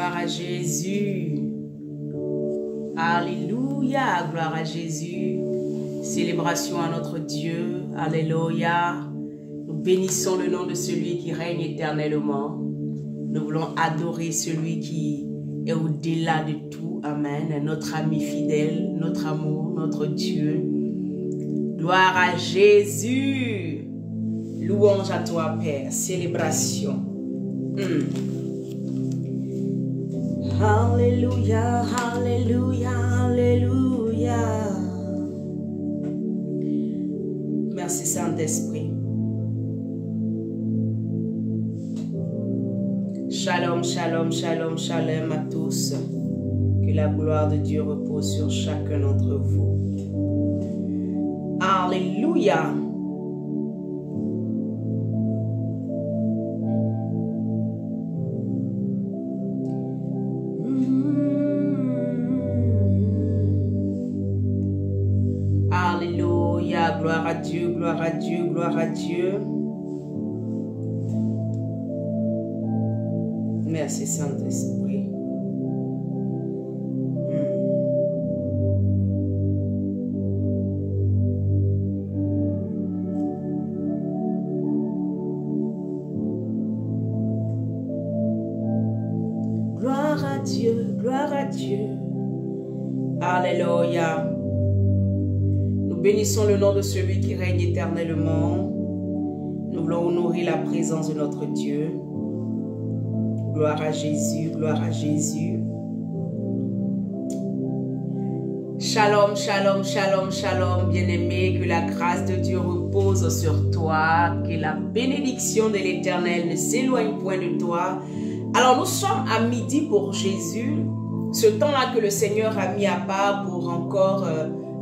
gloire à Jésus. Alléluia, gloire à Jésus. Célébration à notre Dieu. Alléluia. Nous bénissons le nom de celui qui règne éternellement. Nous voulons adorer celui qui est au-delà de tout. Amen. Notre ami fidèle, notre amour, notre Dieu. Gloire à Jésus. Louange à toi, Père. Célébration. Alléluia, alléluia, alléluia. Merci Saint-Esprit. Shalom, shalom, shalom, shalom à tous. Que la gloire de Dieu repose sur chacun d'entre vous. Alléluia. Alléluia. Gloire à Dieu, gloire à Dieu, gloire à Dieu. Merci Saint-Esprit. Gloire à Dieu, gloire à Dieu. Alléluia. Nous bénissons le nom de celui qui règne éternellement. Nous voulons honorer la présence de notre Dieu. Gloire à Jésus, gloire à Jésus. Shalom, shalom, shalom, shalom, bien-aimé, que la grâce de Dieu repose sur toi, que la bénédiction de l'Éternel ne s'éloigne point de toi. Alors nous sommes à midi pour Jésus, ce temps-là que le Seigneur a mis à part pour encore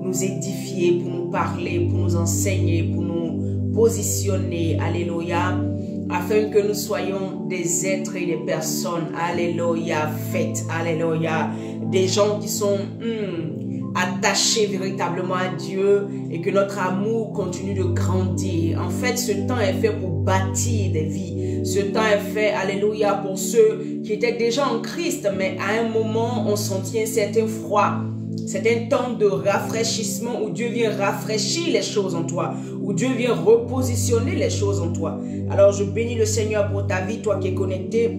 nous édifier, pour nous parler, pour nous enseigner, pour nous positionner, alléluia, afin que nous soyons des êtres et des personnes, alléluia, faites, alléluia, des gens qui sont attachés véritablement à Dieu et que notre amour continue de grandir. En fait, ce temps est fait pour bâtir des vies. Ce temps est fait, alléluia, pour ceux qui étaient déjà en Christ, mais à un moment, on sentit un certain froid. C'est un temps de rafraîchissement où Dieu vient rafraîchir les choses en toi, où Dieu vient repositionner les choses en toi. Alors je bénis le Seigneur pour ta vie, toi qui es connecté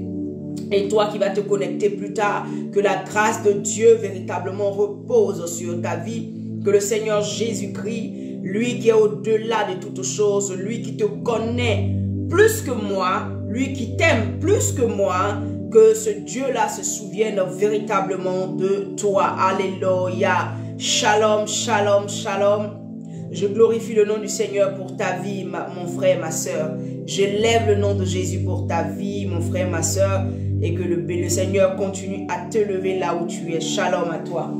et toi qui vas te connecter plus tard. Que la grâce de Dieu véritablement repose sur ta vie. Que le Seigneur Jésus-Christ, lui qui est au-delà de toutes choses, lui qui te connaît plus que moi, lui qui t'aime plus que moi, que ce Dieu-là se souvienne véritablement de toi. Alléluia. Shalom, shalom, shalom. Je glorifie le nom du Seigneur pour ta vie, mon frère, ma soeur. Je lève le nom de Jésus pour ta vie, mon frère, ma soeur. Et que le Seigneur continue à te lever là où tu es. Shalom à toi.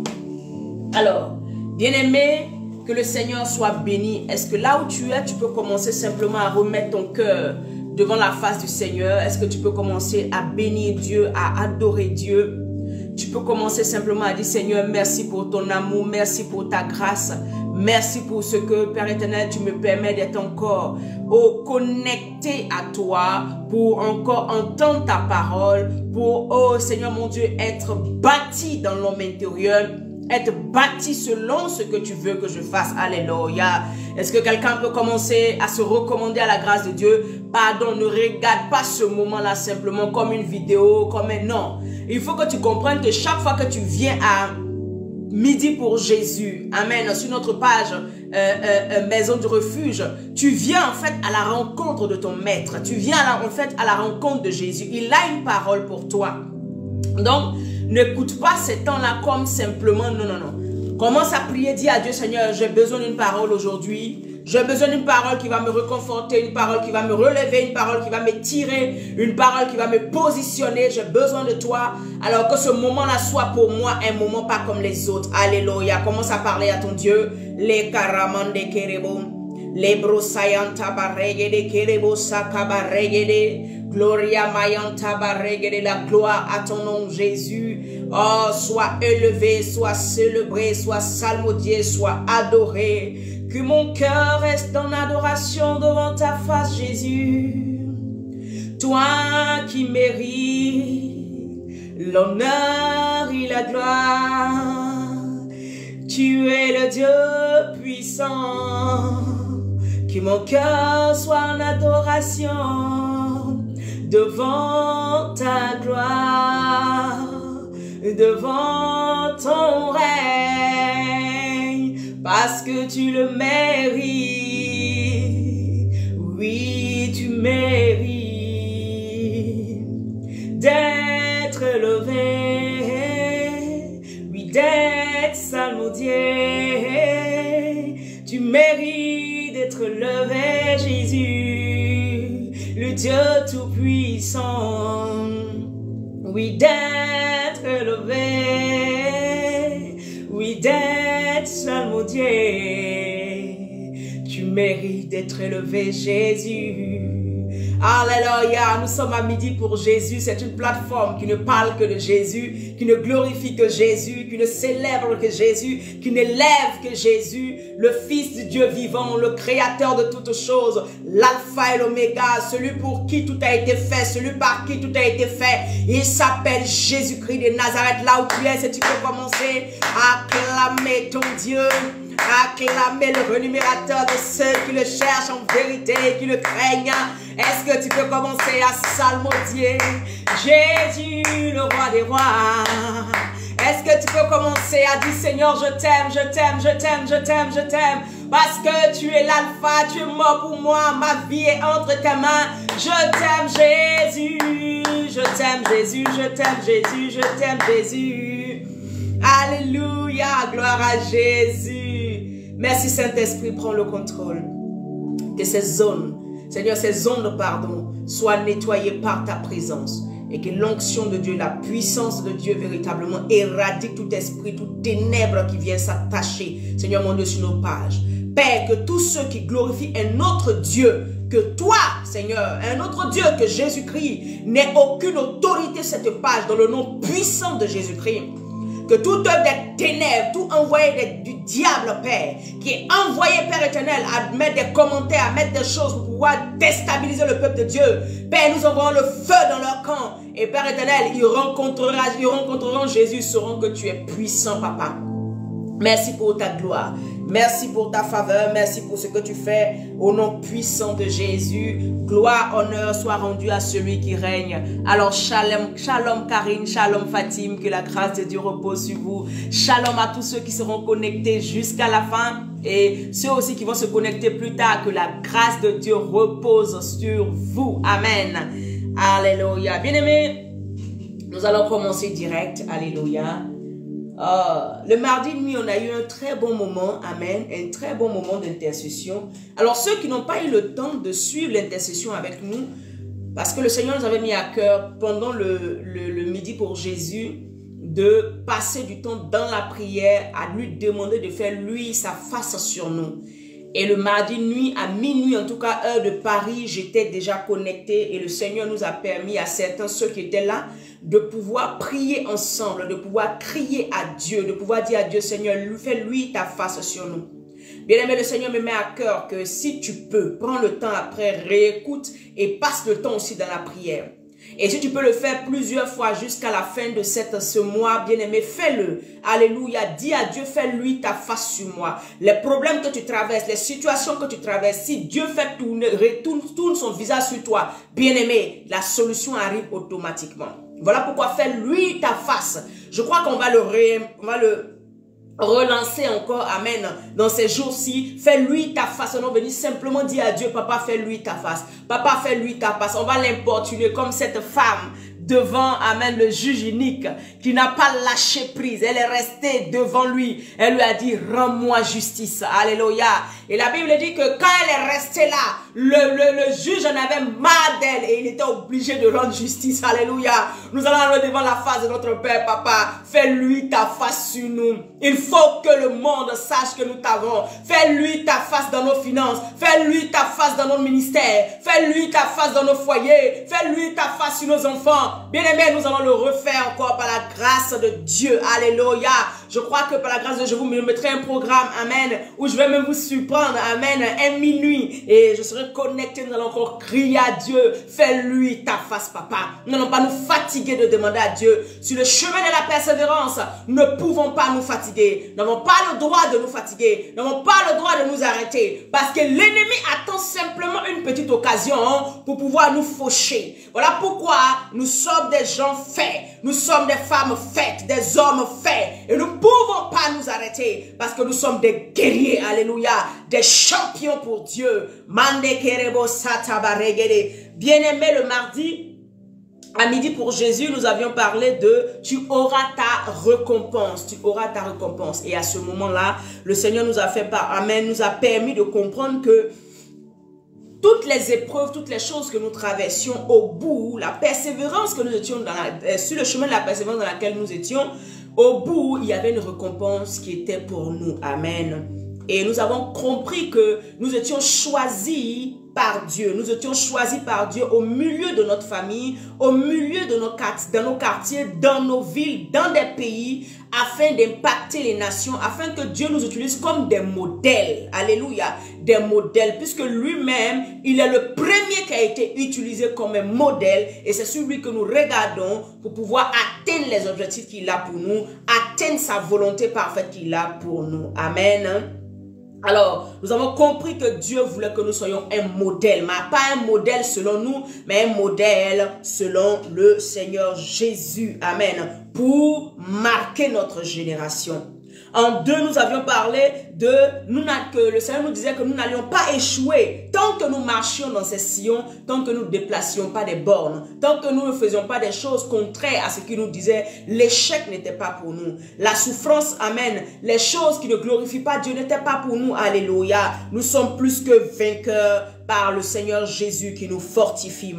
Alors, bien-aimé, que le Seigneur soit béni. Est-ce que là où tu es, tu peux commencer simplement à remettre ton cœur devant la face du Seigneur? Est-ce que tu peux commencer à bénir Dieu, à adorer Dieu? Tu peux commencer simplement à dire, Seigneur, merci pour ton amour, merci pour ta grâce, merci pour ce que, Père éternel, tu me permets d'être encore connecté à toi, pour encore entendre ta parole, pour, oh Seigneur mon Dieu, être bâti dans l'homme intérieur, être bâti selon ce que tu veux que je fasse. Alléluia. Est-ce que quelqu'un peut commencer à se recommander à la grâce de Dieu? Pardon, ne regarde pas ce moment-là simplement comme une vidéo, comme un non. Il faut que tu comprennes que chaque fois que tu viens à midi pour Jésus, amen, sur notre page Maison du Refuge, tu viens en fait à la rencontre de ton maître. Tu viens en fait à la rencontre de Jésus. Il a une parole pour toi. Donc, n'écoute pas ces temps-là comme simplement, non, non, non. Commence à prier, dis à Dieu, Seigneur, j'ai besoin d'une parole aujourd'hui. J'ai besoin d'une parole qui va me réconforter, une parole qui va me relever, une parole qui va me tirer, une parole qui va me positionner. J'ai besoin de toi. Alors que ce moment-là soit pour moi un moment pas comme les autres. Alléluia. Commence à parler à ton Dieu. Les karamande kerebo. Les brosayanta barregede kerebo sakabaregede. Gloria mayanta barregede. La gloire à ton nom, Jésus. Oh, sois élevé, sois célébré, sois salmodié, sois adoré. Que mon cœur reste en adoration devant ta face, Jésus. Toi qui mérites l'honneur et la gloire. Tu es le Dieu puissant, que mon cœur soit en adoration devant ta gloire, devant ton règne, parce que tu le mérites. Oui, tu mérites d'être élevé, oui, d'être salmodié. Tu mérites d'être élevé, Jésus, le Dieu tout-puissant. Oui, d'être élevé, oui, d'être salmodié. Tu mérites d'être élevé, Jésus. Alléluia, nous sommes à midi pour Jésus. C'est une plateforme qui ne parle que de Jésus, qui ne glorifie que Jésus, qui ne célèbre que Jésus, qui n'élève que Jésus, le Fils du Dieu vivant, le Créateur de toutes choses, l'Alpha et l'Oméga, celui pour qui tout a été fait, celui par qui tout a été fait. Il s'appelle Jésus-Christ de Nazareth. Là où tu es, si tu peux commencer à acclamer ton Dieu, acclamer le renumérateur de ceux qui le cherchent en vérité, qui le craignent. Est-ce que tu peux commencer à salmodier Jésus, le roi des rois? Est-ce que tu peux commencer à dire, Seigneur, je t'aime, je t'aime, je t'aime, je t'aime, je t'aime, parce que tu es l'alpha, tu es mort pour moi, ma vie est entre tes mains. Je t'aime, Jésus, je t'aime, Jésus, je t'aime, Jésus, je t'aime, Jésus. Alléluia, gloire à Jésus. Merci Saint-Esprit, prends le contrôle. Que ces zones, Seigneur, ces ondes, pardon, soient nettoyées par ta présence. Et que l'onction de Dieu, la puissance de Dieu véritablement éradique tout esprit, toute ténèbre qui vient s'attacher, Seigneur mon Dieu, sur nos pages. Père, que tous ceux qui glorifient un autre Dieu que toi, Seigneur, un autre Dieu que Jésus-Christ, n'ait aucune autorité sur cette page dans le nom puissant de Jésus-Christ. Que toute œuvre des ténèbres, tout envoyé du diable, Père, qui est envoyé, Père éternel, à mettre des commentaires, à mettre des choses pour pouvoir déstabiliser le peuple de Dieu. Père, nous envoyons le feu dans leur camp. Et Père éternel, ils rencontreront Jésus, sauront que tu es puissant, Papa. Merci pour ta gloire. Merci pour ta faveur. Merci pour ce que tu fais. Au nom puissant de Jésus, gloire, honneur soit rendu à celui qui règne. Alors, shalom, shalom Karine, shalom Fatim, que la grâce de Dieu repose sur vous. Shalom à tous ceux qui seront connectés jusqu'à la fin. Et ceux aussi qui vont se connecter plus tard, que la grâce de Dieu repose sur vous. Amen. Alléluia. Bien-aimés, nous allons commencer direct. Alléluia. Le mardi nuit, on a eu un très bon moment, amen, un très bon moment d'intercession. Alors ceux qui n'ont pas eu le temps de suivre l'intercession avec nous, parce que le Seigneur nous avait mis à cœur pendant le midi pour Jésus, de passer du temps dans la prière, à lui demander de faire lui sa face sur nous. Et le mardi nuit, à minuit, en tout cas heure de Paris, j'étais déjà connecté et le Seigneur nous a permis à certains, ceux qui étaient là, de pouvoir prier ensemble, de pouvoir crier à Dieu, de pouvoir dire à Dieu, Seigneur, fais-lui ta face sur nous. Bien-aimé, le Seigneur me met à cœur que si tu peux, prends le temps après, réécoute et passe le temps aussi dans la prière. Et si tu peux le faire plusieurs fois jusqu'à la fin de ce mois, bien-aimé, fais-le. Alléluia. Dis à Dieu, fais-lui ta face sur moi. Les problèmes que tu traverses, les situations que tu traverses, si Dieu fait tourne son visage sur toi, bien-aimé, la solution arrive automatiquement. Voilà pourquoi fais-lui ta face. Je crois qu'on va le relancer encore, amen, dans ces jours-ci. Fais-lui ta face. On va venir simplement dire à Dieu, papa, fais-lui ta face. Papa, fais-lui ta face. On va l'importuner comme cette femme devant, amen, le juge unique qui n'a pas lâché prise. Elle est restée devant lui. Elle lui a dit, rends-moi justice. Alléluia. Et la Bible dit que quand elle est restée là, le juge en avait marre d'elle et il était obligé de rendre justice. Alléluia. Nous allons aller devant la face de notre Père, papa. Fais-lui ta face sur nous. Il faut que le monde sache que nous t'avons. Fais-lui ta face dans nos finances. Fais-lui ta face dans notre ministère. Fais-lui ta face dans nos foyers. Fais-lui ta face sur nos enfants. encore. Bien-aimés, nous allons le refaire encore par la grâce de Dieu. Alléluia. Je crois que par la grâce de Dieu, je vous mettrai un programme, amen, où je vais même vous surprendre, amen, un minuit. Et je serai connecté, nous allons encore crier à Dieu. Fais-lui ta face, papa. Nous n'allons pas nous fatiguer de demander à Dieu. Sur le chemin de la persévérance, nous ne pouvons pas nous fatiguer. Nous n'avons pas le droit de nous fatiguer. Nous n'avons pas le droit de nous arrêter. Parce que l'ennemi attend simplement une petite occasion pour pouvoir nous faucher. Voilà pourquoi nous sommes des gens faits. Nous sommes des femmes faites, des hommes faits. Et nous ne pouvons pas nous arrêter parce que nous sommes des guerriers. Alléluia. Des champions pour Dieu. Bien-aimé, le mardi, à midi pour Jésus, nous avions parlé de « tu auras ta récompense ». Tu auras ta récompense. Et à ce moment-là, le Seigneur nous a fait amen, nous a permis de comprendre que toutes les épreuves, toutes les choses que nous traversions au bout, la persévérance que nous étions sur le chemin de la persévérance dans laquelle nous étions, au bout, il y avait une récompense qui était pour nous. Amen. Et nous avons compris que nous étions choisis par Dieu. Nous étions choisis par Dieu au milieu de notre famille, au milieu de nos quartiers, dans nos villes, dans des pays, afin d'impacter les nations, afin que Dieu nous utilise comme des modèles. Alléluia. Des modèles, puisque lui-même, il est le premier qui a été utilisé comme un modèle, et c'est celui que nous regardons pour pouvoir atteindre les objectifs qu'il a pour nous, atteindre sa volonté parfaite qu'il a pour nous. Amen. Alors, nous avons compris que Dieu voulait que nous soyons un modèle, mais pas un modèle selon nous, mais un modèle selon le Seigneur Jésus. Amen. Pour marquer notre génération. En 2, nous avions parlé que le Seigneur nous disait que nous n'allions pas échouer tant que nous marchions dans ces sillons, tant que nous ne déplacions pas des bornes, tant que nous ne faisions pas des choses contraires à ce qu'il nous disait. L'échec n'était pas pour nous. La souffrance, amen, les choses qui ne glorifient pas Dieu n'étaient pas pour nous. Alléluia. Nous sommes plus que vainqueurs par le Seigneur Jésus qui nous fortifie.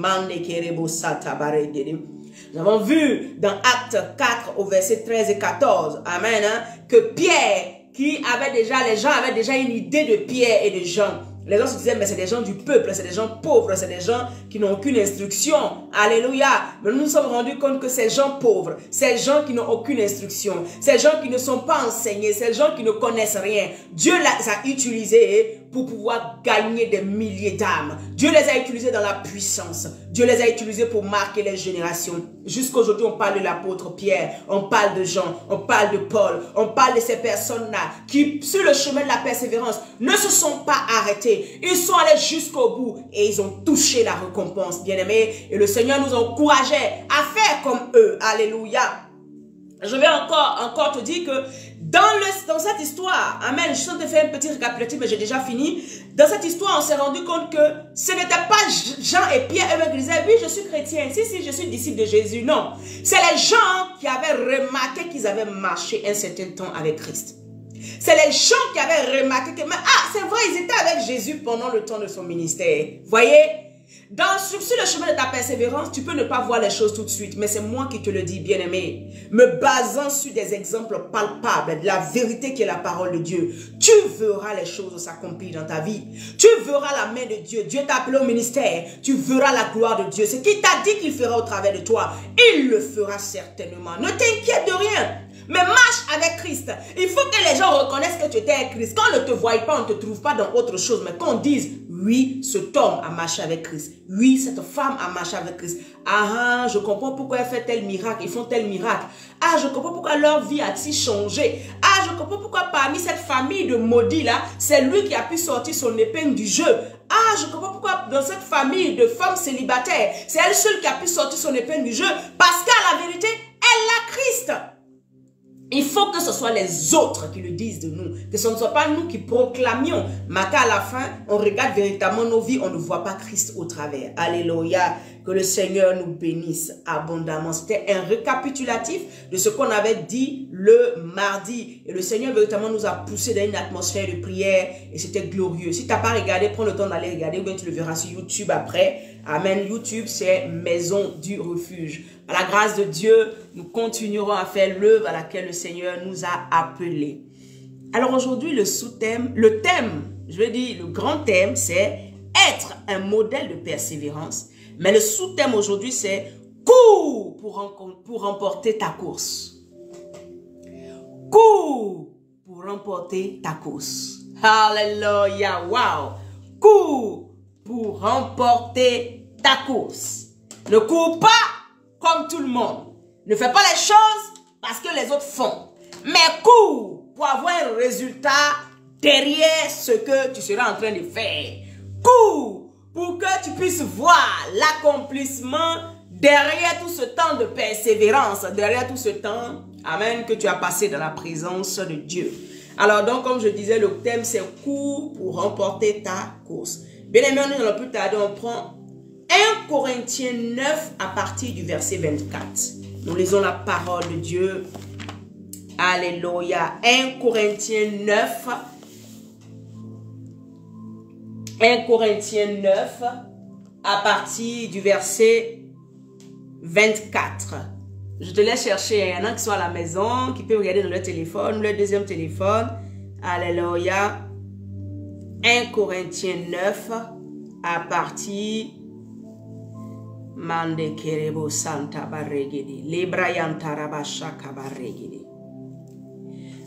Nous avons vu dans Actes 4 au verset 13 et 14, amen, que Pierre, les gens avaient déjà une idée de Pierre et de Jean. Les gens se disaient, mais c'est des gens du peuple, c'est des gens pauvres, c'est des gens qui n'ont aucune instruction. Alléluia. Mais nous nous sommes rendus compte que ces gens pauvres, ces gens qui n'ont aucune instruction, ces gens qui ne sont pas enseignés, ces gens qui ne connaissent rien, Dieu les a utilisés pour pouvoir gagner des milliers d'âmes. Dieu les a utilisés dans la puissance. Dieu les a utilisés pour marquer les générations. Jusqu'aujourd'hui, on parle de l'apôtre Pierre, on parle de Jean, on parle de Paul, on parle de ces personnes-là qui, sur le chemin de la persévérance, ne se sont pas arrêtés. Ils sont allés jusqu'au bout et ils ont touché la récompense, bien-aimés. Et le Seigneur nous encourageait à faire comme eux. Alléluia. Je vais encore te dire que dans cette histoire, amen, je suis en train de faire un petit récapitulatif, mais j'ai déjà fini. Dans cette histoire, on s'est rendu compte que ce n'était pas Jean et Pierre eux-mêmes qui disaient, oui, je suis chrétien, si, je suis disciple de Jésus. Non, c'est les gens qui avaient remarqué qu'ils avaient marché un certain temps avec Christ. C'est les gens qui avaient remarqué que, c'est vrai, ils étaient avec Jésus pendant le temps de son ministère. Voyez? Sur le chemin de ta persévérance, tu peux ne pas voir les choses tout de suite, mais c'est moi qui te le dis, bien-aimé. Me basant sur des exemples palpables de la vérité qui est la parole de Dieu, tu verras les choses s'accomplir dans ta vie. Tu verras la main de Dieu. Dieu t'a appelé au ministère. Tu verras la gloire de Dieu. Ce qu'il t'a dit qu'il fera au travers de toi, il le fera certainement. Ne t'inquiète de rien. Mais marche avec Christ. Il faut que les gens reconnaissent que tu étais avec Christ. Quand on ne te voit pas, on ne te trouve pas dans autre chose. Mais qu'on dise, oui, cet homme a marché avec Christ. Oui, cette femme a marché avec Christ. Ah, je comprends pourquoi elle fait tel miracle. Ils font tel miracle. Ah, je comprends pourquoi leur vie a-t-il changé. Ah, je comprends pourquoi parmi cette famille de maudits là, c'est lui qui a pu sortir son épingle du jeu. Ah, je comprends pourquoi dans cette famille de femmes célibataires, c'est elle seule qui a pu sortir son épingle du jeu. Parce qu'à la vérité, elle a Christ. Il faut que ce soit les autres qui le disent de nous, que ce ne soit pas nous qui proclamions, mais qu'à la fin, on regarde véritablement nos vies, on ne voit pas Christ au travers. Alléluia, que le Seigneur nous bénisse abondamment. C'était un récapitulatif de ce qu'on avait dit le mardi. Et le Seigneur véritablement nous a poussé dans une atmosphère de prière et c'était glorieux. Si tu n'as pas regardé, prends le temps d'aller regarder ou bien tu le verras sur YouTube après. Amen. YouTube, c'est Maison du Refuge. Par la grâce de Dieu, nous continuerons à faire l'œuvre à laquelle le Seigneur nous a appelés. Alors aujourd'hui, le thème, je veux dire, le grand thème, c'est être un modèle de persévérance. Mais le sous-thème aujourd'hui, c'est cours pour remporter ta course. Cours pour remporter ta course. Alléluia, wow. Cours pour remporter ta course. Ne cours pas comme tout le monde. Ne fais pas les choses parce que les autres font. Mais cours pour avoir un résultat derrière ce que tu seras en train de faire. Cours pour que tu puisses voir l'accomplissement derrière tout ce temps de persévérance, derrière tout ce temps, amen, que tu as passé dans la présence de Dieu. Alors donc, comme je disais, le thème c'est cours pour remporter ta course. Bien aimé, nous n'allons plus tarder, on prend 1 Corinthiens 9 à partir du verset 24. Nous lisons la parole de Dieu. Alléluia. 1 Corinthiens 9. 1 Corinthiens 9 à partir du verset 24. Je te laisse chercher. Il y en a qui sont à la maison, qui peuvent regarder dans leur téléphone, leur deuxième téléphone. Alléluia. 1 Corinthiens 9 à partir Mande Kerebo Santa Barregede. Lebrayan Tarabashaka Barregede.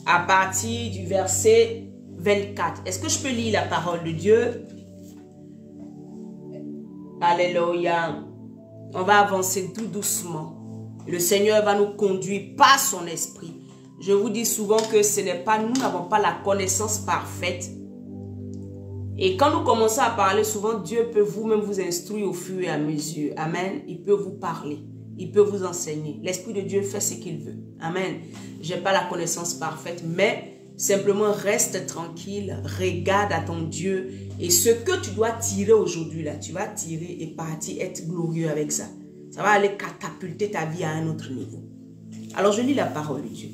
À partir du verset 24. Est-ce que je peux lire la parole de Dieu? Alléluia. On va avancer tout doucement. Le Seigneur va nous conduire par son esprit. Je vous dis souvent que ce n'est pas, nous n'avons pas la connaissance parfaite. Et quand nous commençons à parler, souvent Dieu peut vous-même vous instruire au fur et à mesure. Amen. Il peut vous parler. Il peut vous enseigner. L'Esprit de Dieu fait ce qu'il veut. Amen. Je n'ai pas la connaissance parfaite, mais simplement reste tranquille. Regarde à ton Dieu. Et ce que tu dois tirer aujourd'hui, là, tu vas tirer et partir être glorieux avec ça. Ça va aller catapulter ta vie à un autre niveau. Alors je lis la parole de Dieu.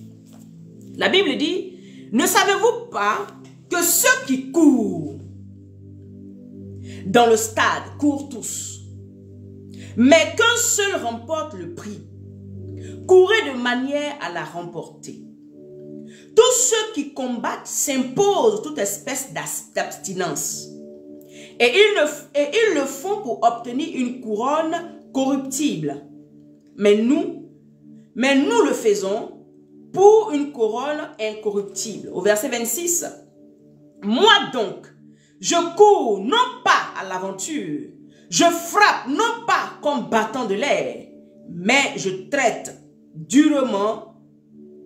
La Bible dit, ne savez-vous pas que ceux qui courent dans le stade courent tous, mais qu'un seul remporte le prix. Courez de manière à la remporter. Tous ceux qui combattent s'imposent toute espèce d'abstinence. Et ils le font pour obtenir une couronne corruptible. Mais nous le faisons pour une couronne incorruptible. Au verset 26. Moi donc, je cours non pas à l'aventure. Je frappe non pas comme battant de l'air, mais je traite durement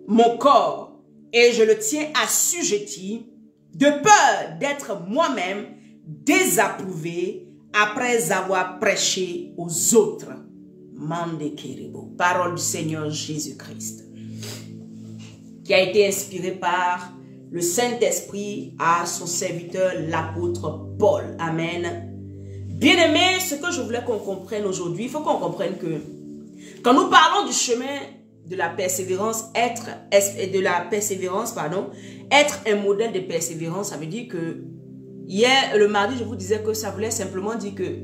mon corps et je le tiens assujetti de peur d'être moi-même désapprouvé après avoir prêché aux autres. Mande Keribo. Parole du Seigneur Jésus-Christ, qui a été inspirée par le Saint-Esprit à son serviteur, l'apôtre Paul. Amen. Bien-aimés, ce que je voulais qu'on comprenne aujourd'hui, il faut qu'on comprenne que quand nous parlons du chemin de la persévérance, être un modèle de persévérance, ça veut dire que hier, le mardi, je vous disais que ça voulait simplement dire que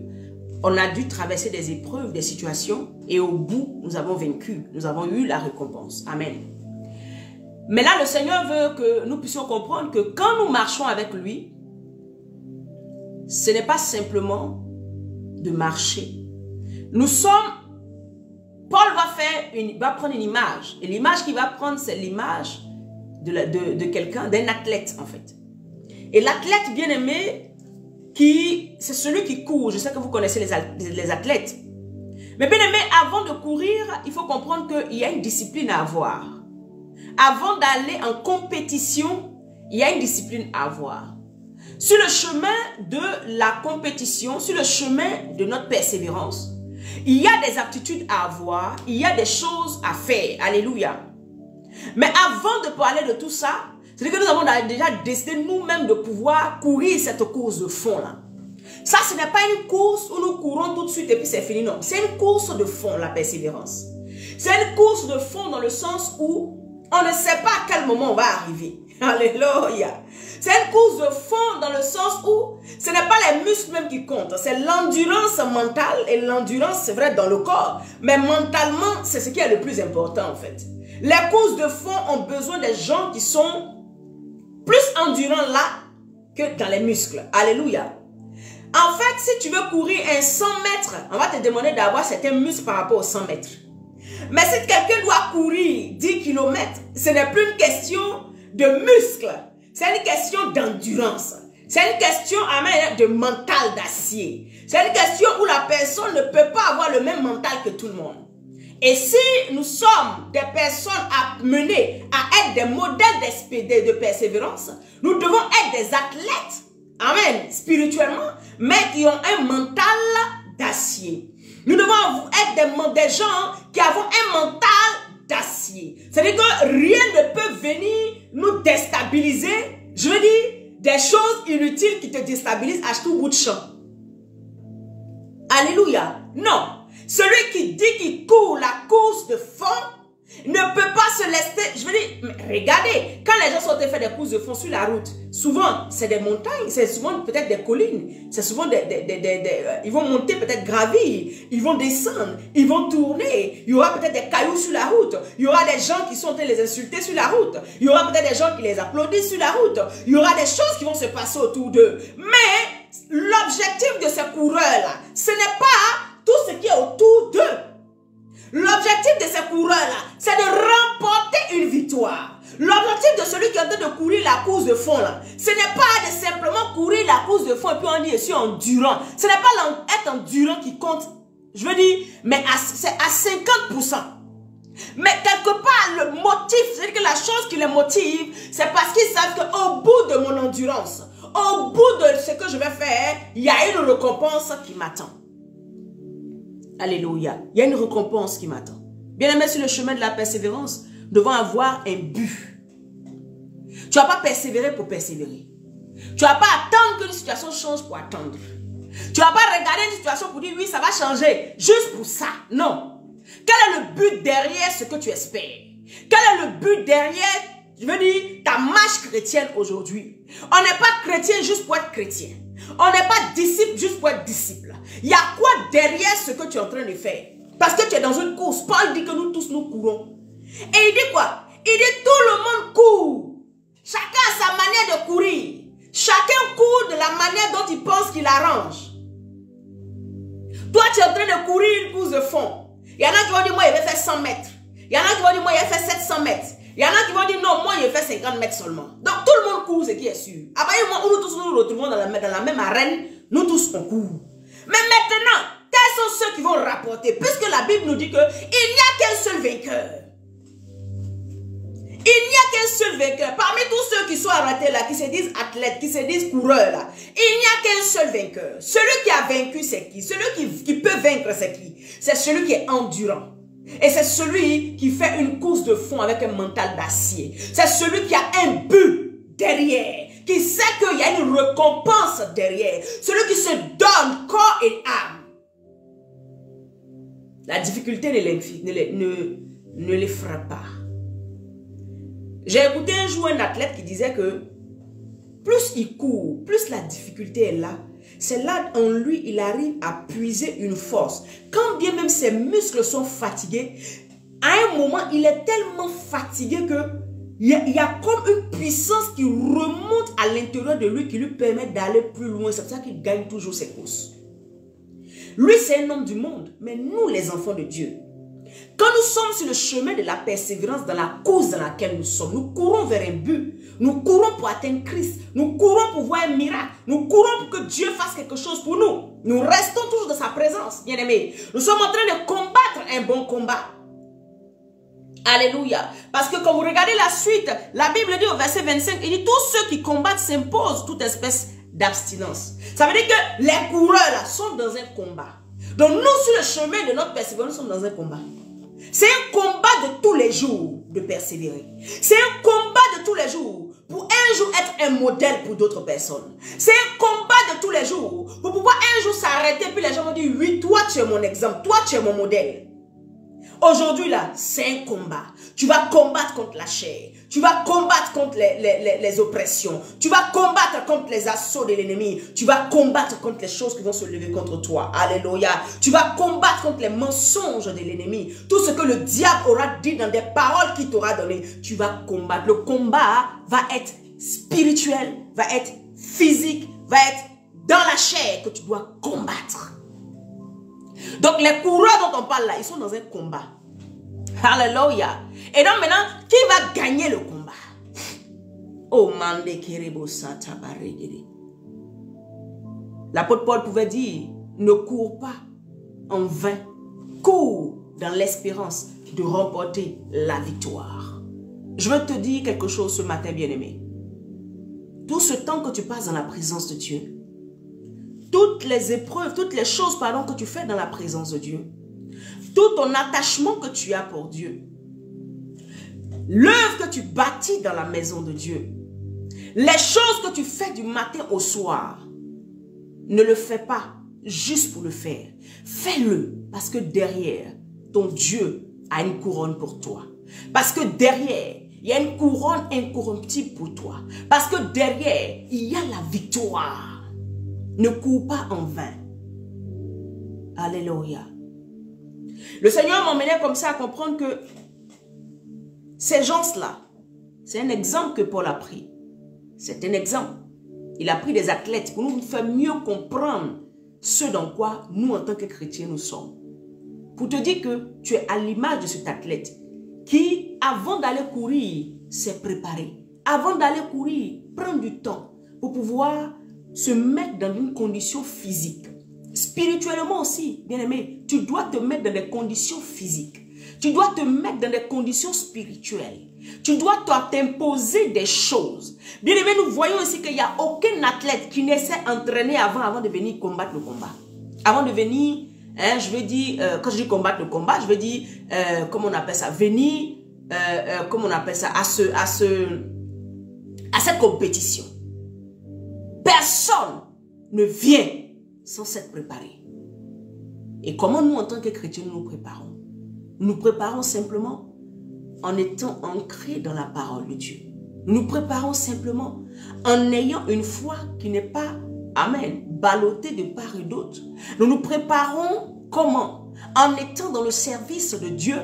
on a dû traverser des épreuves, des situations, et au bout, nous avons vaincu, nous avons eu la récompense. Amen. Mais là, le Seigneur veut que nous puissions comprendre que quand nous marchons avec lui, ce n'est pas simplement de marcher. Nous sommes... Paul va prendre une image. Et l'image qu'il va prendre, c'est l'image de quelqu'un, d'un athlète en fait. Et l'athlète bien-aimé, c'est celui qui court. Je sais que vous connaissez les athlètes. Mais bien-aimé, avant de courir, il faut comprendre qu'il y a une discipline à avoir. Avant d'aller en compétition, il y a une discipline à avoir. Sur le chemin de la compétition, sur le chemin de notre persévérance, il y a des aptitudes à avoir, il y a des choses à faire. Alléluia. Mais avant de parler de tout ça, c'est que nous avons déjà décidé nous-mêmes de pouvoir courir cette course de fond là. Ça, ce n'est pas une course où nous courons tout de suite et puis c'est fini. Non, c'est une course de fond, la persévérance. C'est une course de fond dans le sens où on ne sait pas à quel moment on va arriver. Alléluia. C'est une course de fond dans le sens où ce n'est pas les muscles même qui comptent. C'est l'endurance mentale et l'endurance, c'est vrai, dans le corps. Mais mentalement, c'est ce qui est le plus important en fait. Les courses de fond ont besoin des gens qui sont plus endurants là que dans les muscles. Alléluia. En fait, si tu veux courir un 100 mètres, on va te demander d'avoir certains muscles par rapport aux 100 mètres. Mais si quelqu'un doit courir 10 km, ce n'est plus une question de muscles. C'est une question d'endurance. C'est une question, amen, de mental d'acier. C'est une question où la personne ne peut pas avoir le même mental que tout le monde. Et si nous sommes des personnes amenées à être des modèles de persévérance, nous devons être des athlètes, amen, spirituellement, mais qui ont un mental d'acier. Nous devons être des gens qui avons un mental d'acier. C'est-à-dire que rien ne peut venir nous déstabiliser. Je veux dire, des choses inutiles qui te déstabilisent à tout bout de champ. Alléluia. Non. Celui qui dit qu'il court la course de fond ne peut pas se laisser. Je veux dire, regardez, quand les gens sont en train de faire des courses de fond sur la route, souvent c'est des montagnes, c'est souvent peut-être des collines, c'est souvent ils vont monter, peut-être gravir, ils vont descendre, ils vont tourner, il y aura peut-être des cailloux sur la route, il y aura des gens qui sont en train de les insulter sur la route, il y aura peut-être des gens qui les applaudissent sur la route, il y aura des choses qui vont se passer autour d'eux. Mais l'objectif de ces coureurs-là, ce n'est pas tout ce qui est autour d'eux. L'objectif de ces coureurs-là, c'est de remporter une victoire. L'objectif de celui qui est en train de courir la course de fond, là, ce n'est pas de simplement courir la course de fond et puis on dit je suis endurant. Ce n'est pas être endurant qui compte, je veux dire, mais c'est à 50%. Mais quelque part, le motif, c'est-à-dire que la chose qui les motive, c'est parce qu'ils savent qu'au bout de mon endurance, au bout de ce que je vais faire, il y a une récompense qui m'attend. Alléluia. Il y a une récompense qui m'attend. Bien-aimé, sur le chemin de la persévérance, nous devons avoir un but. Tu ne vas pas persévérer pour persévérer. Tu ne vas pas attendre qu'une situation change pour attendre. Tu ne vas pas regarder une situation pour dire oui, ça va changer juste pour ça. Non. Quel est le but derrière ce que tu espères? Quel est le but derrière, je veux dire, ta marche chrétienne aujourd'hui? On n'est pas chrétien juste pour être chrétien. On n'est pas disciple juste pour être disciple. Il y a quoi derrière ce que tu es en train de faire? Parce que tu es dans une course. Paul dit que nous tous nous courons. Et il dit quoi? Il dit tout le monde court. Chacun a sa manière de courir. Chacun court de la manière dont il pense qu'il arrange. Toi, tu es en train de courir une course de fond. Il y en a qui vont dire, moi, il va faire 100 mètres. Il y en a qui vont dire, moi, il va faire 700 mètres. Il y en a qui vont dire, non, moi, il va faire 50 mètres seulement. Donc, tout le monde court, ce qui est sûr. Après, nous tous nous retrouvons dans la même arène, nous tous, on court. Mais maintenant, quels sont ceux qui vont rapporter? Puisque la Bible nous dit qu'il n'y a qu'un seul vainqueur. Il n'y a qu'un seul vainqueur. Parmi tous ceux qui sont arrêtés là, qui se disent athlètes, qui se disent coureurs là, il n'y a qu'un seul vainqueur. Celui qui a vaincu, c'est qui? Celui qui peut vaincre, c'est qui? C'est celui qui est endurant. Et c'est celui qui fait une course de fond avec un mental d'acier. C'est celui qui a un but derrière, qui sait qu'il y a une récompense derrière. Celui qui se donne corps et âme. La difficulté ne les frappe pas. J'ai écouté un jour un athlète qui disait que plus il court, plus la difficulté est là. C'est là en lui, il arrive à puiser une force. Quand bien même ses muscles sont fatigués, à un moment, il est tellement fatigué que il y a comme une puissance qui remonte à l'intérieur de lui qui lui permet d'aller plus loin. C'est pour ça qu'il gagne toujours ses courses. Lui, c'est un homme du monde, mais nous, les enfants de Dieu, quand nous sommes sur le chemin de la persévérance dans la cause dans laquelle nous sommes, nous courons vers un but. Nous courons pour atteindre Christ. Nous courons pour voir un miracle. Nous courons pour que Dieu fasse quelque chose pour nous. Nous restons toujours dans sa présence, bien-aimés. Nous sommes en train de combattre un bon combat. Alléluia. Parce que quand vous regardez la suite, la Bible dit au verset 25, il dit tous ceux qui combattent s'imposent toute espèce d'abstinence. Ça veut dire que les coureurs là sont dans un combat. Donc nous, sur le chemin de notre persévérance, nous sommes dans un combat. C'est un combat de tous les jours de persévérer. C'est un combat de tous les jours pour un jour être un modèle pour d'autres personnes. C'est un combat de tous les jours pour pouvoir un jour s'arrêter puis les gens vont dire oui, toi tu es mon exemple, toi tu es mon modèle. Aujourd'hui là, c'est un combat. Tu vas combattre contre la chair. Tu vas combattre contre les oppressions. Tu vas combattre contre les assauts de l'ennemi. Tu vas combattre contre les choses qui vont se lever contre toi. Alléluia. Tu vas combattre contre les mensonges de l'ennemi. Tout ce que le diable aura dit dans des paroles qu'il t'aura données. Tu vas combattre. Le combat va être spirituel, va être physique, va être dans la chair que tu dois combattre. Donc les coureurs dont on parle là, ils sont dans un combat. Alléluia. Et donc maintenant, qui va gagner le combat? Oh, mande kerebo sata baregede. L'apôtre Paul pouvait dire, ne cours pas en vain, cours dans l'espérance de remporter la victoire. Je veux te dire quelque chose ce matin, bien-aimé. Tout ce temps que tu passes dans la présence de Dieu, toutes les épreuves, toutes les choses, pardon, que tu fais dans la présence de Dieu, tout ton attachement que tu as pour Dieu, l'œuvre que tu bâtis dans la maison de Dieu, les choses que tu fais du matin au soir, ne le fais pas juste pour le faire. Fais-le parce que derrière, ton Dieu a une couronne pour toi. Parce que derrière, il y a une couronne incorruptible pour toi. Parce que derrière, il y a la victoire. Ne cours pas en vain. Alléluia. Le Seigneur m'emmenait comme ça à comprendre que ces gens-là, c'est un exemple que Paul a pris. C'est un exemple. Il a pris des athlètes pour nous faire mieux comprendre ce dans quoi nous, en tant que chrétiens, nous sommes. Pour te dire que tu es à l'image de cet athlète qui, avant d'aller courir, s'est préparé. Avant d'aller courir, prend du temps pour pouvoir se mettre dans une condition physique. Spirituellement aussi, bien-aimé, tu dois te mettre dans des conditions physiques. Tu dois te mettre dans des conditions spirituelles. Tu dois t'imposer des choses. Bien aimé, nous voyons aussi qu'il n'y a aucun athlète qui ne s'est entraîné avant de venir combattre le combat. Avant de venir, je veux dire, quand je dis combattre le combat, je veux dire, comment on appelle ça, venir, comment on appelle ça, à cette compétition. Personne ne vient sans s'être préparé. Et comment nous, en tant que chrétiens, nous nous préparons? Nous préparons simplement en étant ancrés dans la parole de Dieu. Nous préparons simplement en ayant une foi qui n'est pas, amen, ballottée de part et d'autre. Nous nous préparons comment? En étant dans le service de Dieu.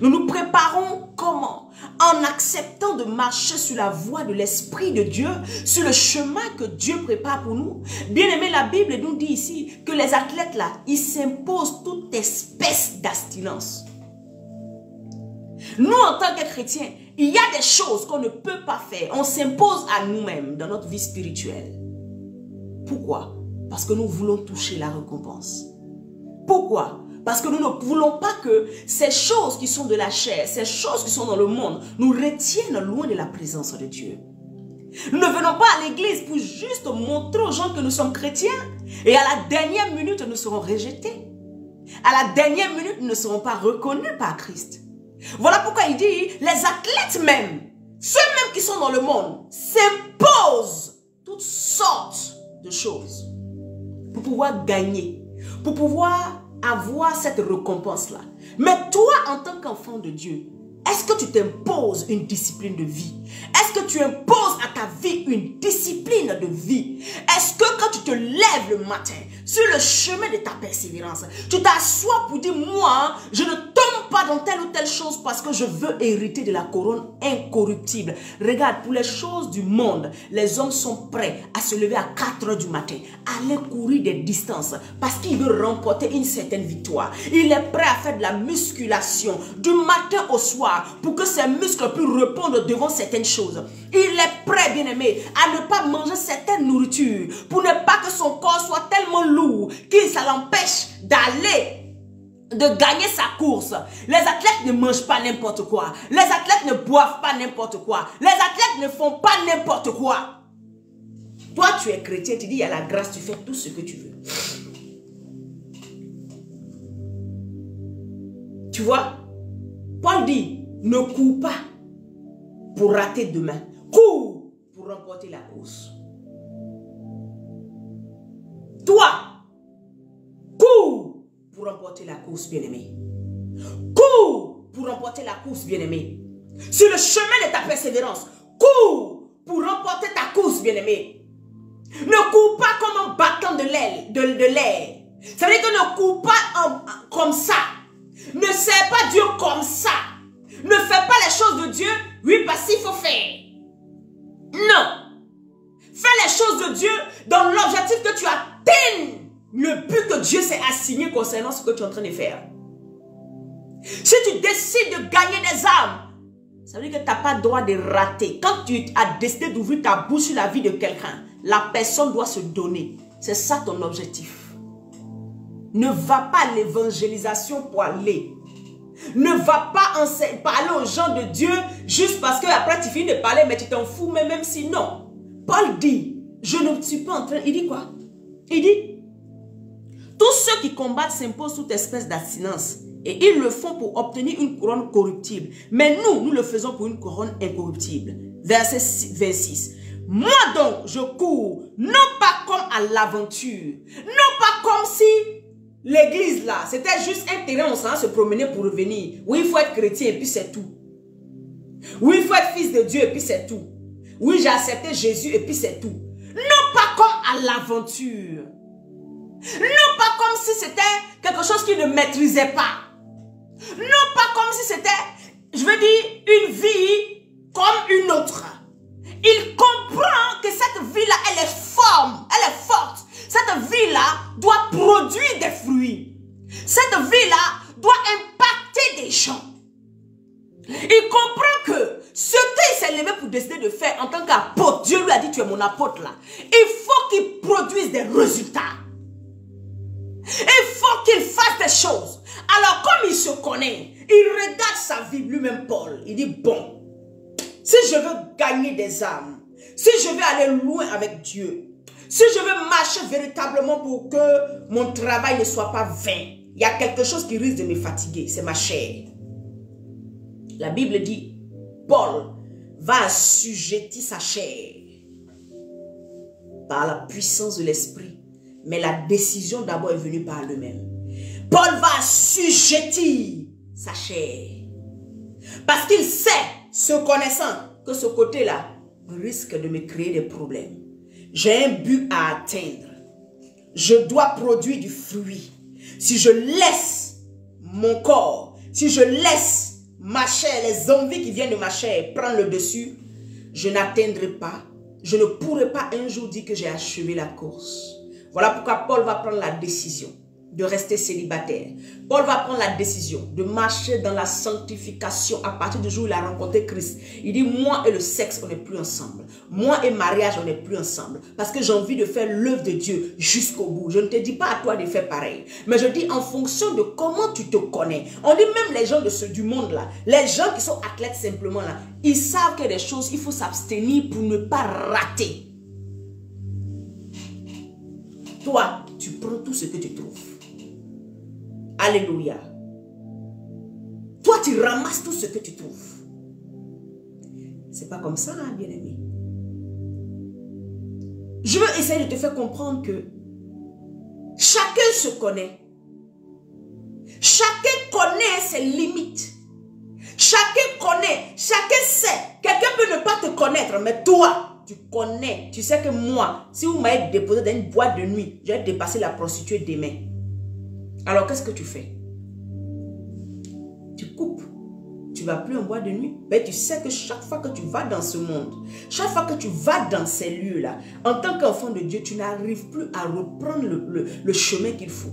Nous nous préparons comment? En acceptant de marcher sur la voie de l'Esprit de Dieu, sur le chemin que Dieu prépare pour nous. Bien aimé, la Bible nous dit ici que les athlètes là, ils s'imposent toute espèce d'abstinence. Nous, en tant que chrétiens, il y a des choses qu'on ne peut pas faire. On s'impose à nous-mêmes dans notre vie spirituelle. Pourquoi? Parce que nous voulons toucher la récompense. Pourquoi? Parce que nous ne voulons pas que ces choses qui sont de la chair, ces choses qui sont dans le monde, nous retiennent loin de la présence de Dieu. Nous ne venons pas à l'église pour juste montrer aux gens que nous sommes chrétiens et à la dernière minute, nous serons rejetés. À la dernière minute, nous ne serons pas reconnus par Christ. Voilà pourquoi il dit, les athlètes même, ceux-mêmes qui sont dans le monde, s'imposent toutes sortes de choses pour pouvoir gagner, pour pouvoir avoir cette récompense-là. Mais toi, en tant qu'enfant de Dieu, est-ce que tu t'imposes une discipline de vie? Est-ce que tu imposes à ta vie une discipline de vie? Est-ce que quand tu te lèves le matin, sur le chemin de ta persévérance, tu t'assois pour dire, moi, je ne tombe pas dans telle ou telle chose parce que je veux hériter de la couronne incorruptible. Regarde, pour les choses du monde, les hommes sont prêts à se lever à 4 h du matin, aller courir des distances parce qu'il veut remporter une certaine victoire. Il est prêt à faire de la musculation du matin au soir pour que ses muscles puissent répondre devant certaines choses. Il est prêt, bien aimé, à ne pas manger certaines nourritures pour ne pas que son corps soit tellement lourd que ça l'empêche de gagner sa course. Les athlètes ne mangent pas n'importe quoi. Les athlètes ne boivent pas n'importe quoi. Les athlètes ne font pas n'importe quoi. Toi, tu es chrétien, tu dis, il y a la grâce, tu fais tout ce que tu veux. Tu vois, Paul dit, ne cours pas pour rater demain. Cours pour remporter la course. Toi, cours pour remporter la course, bien-aimé. Cours pour remporter la course, bien-aimé. Sur le chemin de ta persévérance, cours pour remporter ta course, bien-aimé. Ne cours pas comme un battant de l'air. Ça veut dire que ne cours pas comme ça. Ne sers pas Dieu comme ça. Ne fais pas les choses de Dieu, oui, parce qu'il faut faire. Non. Fais les choses de Dieu dans l'objectif que tu atteignes le but que Dieu s'est assigné concernant ce que tu es en train de faire. Si tu décides de gagner des âmes, ça veut dire que tu n'as pas le droit de rater. Quand tu as décidé d'ouvrir ta bouche sur la vie de quelqu'un, la personne doit se donner. C'est ça ton objectif. Ne va pas à l'évangélisation pour aller. Ne va pas parler aux gens de Dieu juste parce que après tu finis de parler, mais tu t'en fous, mais même si non. Paul dit, je ne suis pas en train... Il dit quoi? Il dit, tous ceux qui combattent s'imposent toute espèce d'abstinence. Et ils le font pour obtenir une couronne corruptible. Mais nous le faisons pour une couronne incorruptible. Verset 26. Moi donc, je cours, non pas comme à l'aventure, non pas comme si l'église là, c'était juste un terrain, on s'en se promener pour revenir. Oui, il faut être chrétien et puis c'est tout. Oui, il faut être fils de Dieu et puis c'est tout. Oui, j'ai accepté Jésus et puis c'est tout. Non pas comme à l'aventure. Non pas comme si c'était quelque chose qu'il ne maîtrisait pas. Non pas comme si c'était, je veux dire, une vie comme une autre. Il comprend que cette vie-là, elle est forte. Cette vie-là doit produire des fruits. Cette vie-là doit impacter des gens. Il comprend que ce qu'il s'est levé pour décider de faire en tant qu'apôtre, Dieu lui a dit, tu es mon apôtre là. Il faut qu'il produise des résultats. Il faut qu'il fasse des choses. Alors comme il se connaît, il regarde sa vie, lui-même Paul. Il dit, bon, si je veux gagner des âmes, si je veux aller loin avec Dieu, si je veux marcher véritablement pour que mon travail ne soit pas vain, il y a quelque chose qui risque de me fatiguer, c'est ma chair. La Bible dit, Paul va assujettir sa chair par la puissance de l'esprit. Mais la décision d'abord est venue par lui-même. Paul va assujettir sa chair. Parce qu'il sait, se connaissant, que ce côté-là risque de me créer des problèmes. J'ai un but à atteindre. Je dois produire du fruit. Si je laisse mon corps, si je laisse ma chair, les envies qui viennent de ma chair prendre le dessus, je n'atteindrai pas, je ne pourrai pas un jour dire que j'ai achevé la course. Voilà pourquoi Paul va prendre la décision de rester célibataire. Paul va prendre la décision de marcher dans la sanctification à partir du jour où il a rencontré Christ. Il dit, moi et le sexe, on n'est plus ensemble. Moi et mariage, on n'est plus ensemble. Parce que j'ai envie de faire l'œuvre de Dieu jusqu'au bout. Je ne te dis pas à toi de faire pareil. Mais je dis en fonction de comment tu te connais. On dit même les gens du monde là, les gens qui sont athlètes simplement là, ils savent qu'il y a des choses, il faut s'abstenir pour ne pas rater. Toi, tu prends tout ce que tu trouves. Alléluia. Toi, tu ramasses tout ce que tu trouves. C'est pas comme ça, hein, bien-aimé. Je veux essayer de te faire comprendre que chacun se connaît. Chacun connaît ses limites. Chacun connaît, chacun sait. Quelqu'un peut ne pas te connaître, mais toi, tu connais. Tu sais que moi, si vous m'avez déposé dans une boîte de nuit, je vais dépasser la prostituée demain. Alors, qu'est-ce que tu fais? Tu coupes. Tu ne vas plus en boîte de nuit. Mais tu sais que chaque fois que tu vas dans ce monde, chaque fois que tu vas dans ces lieux-là, en tant qu'enfant de Dieu, tu n'arrives plus à reprendre le chemin qu'il faut.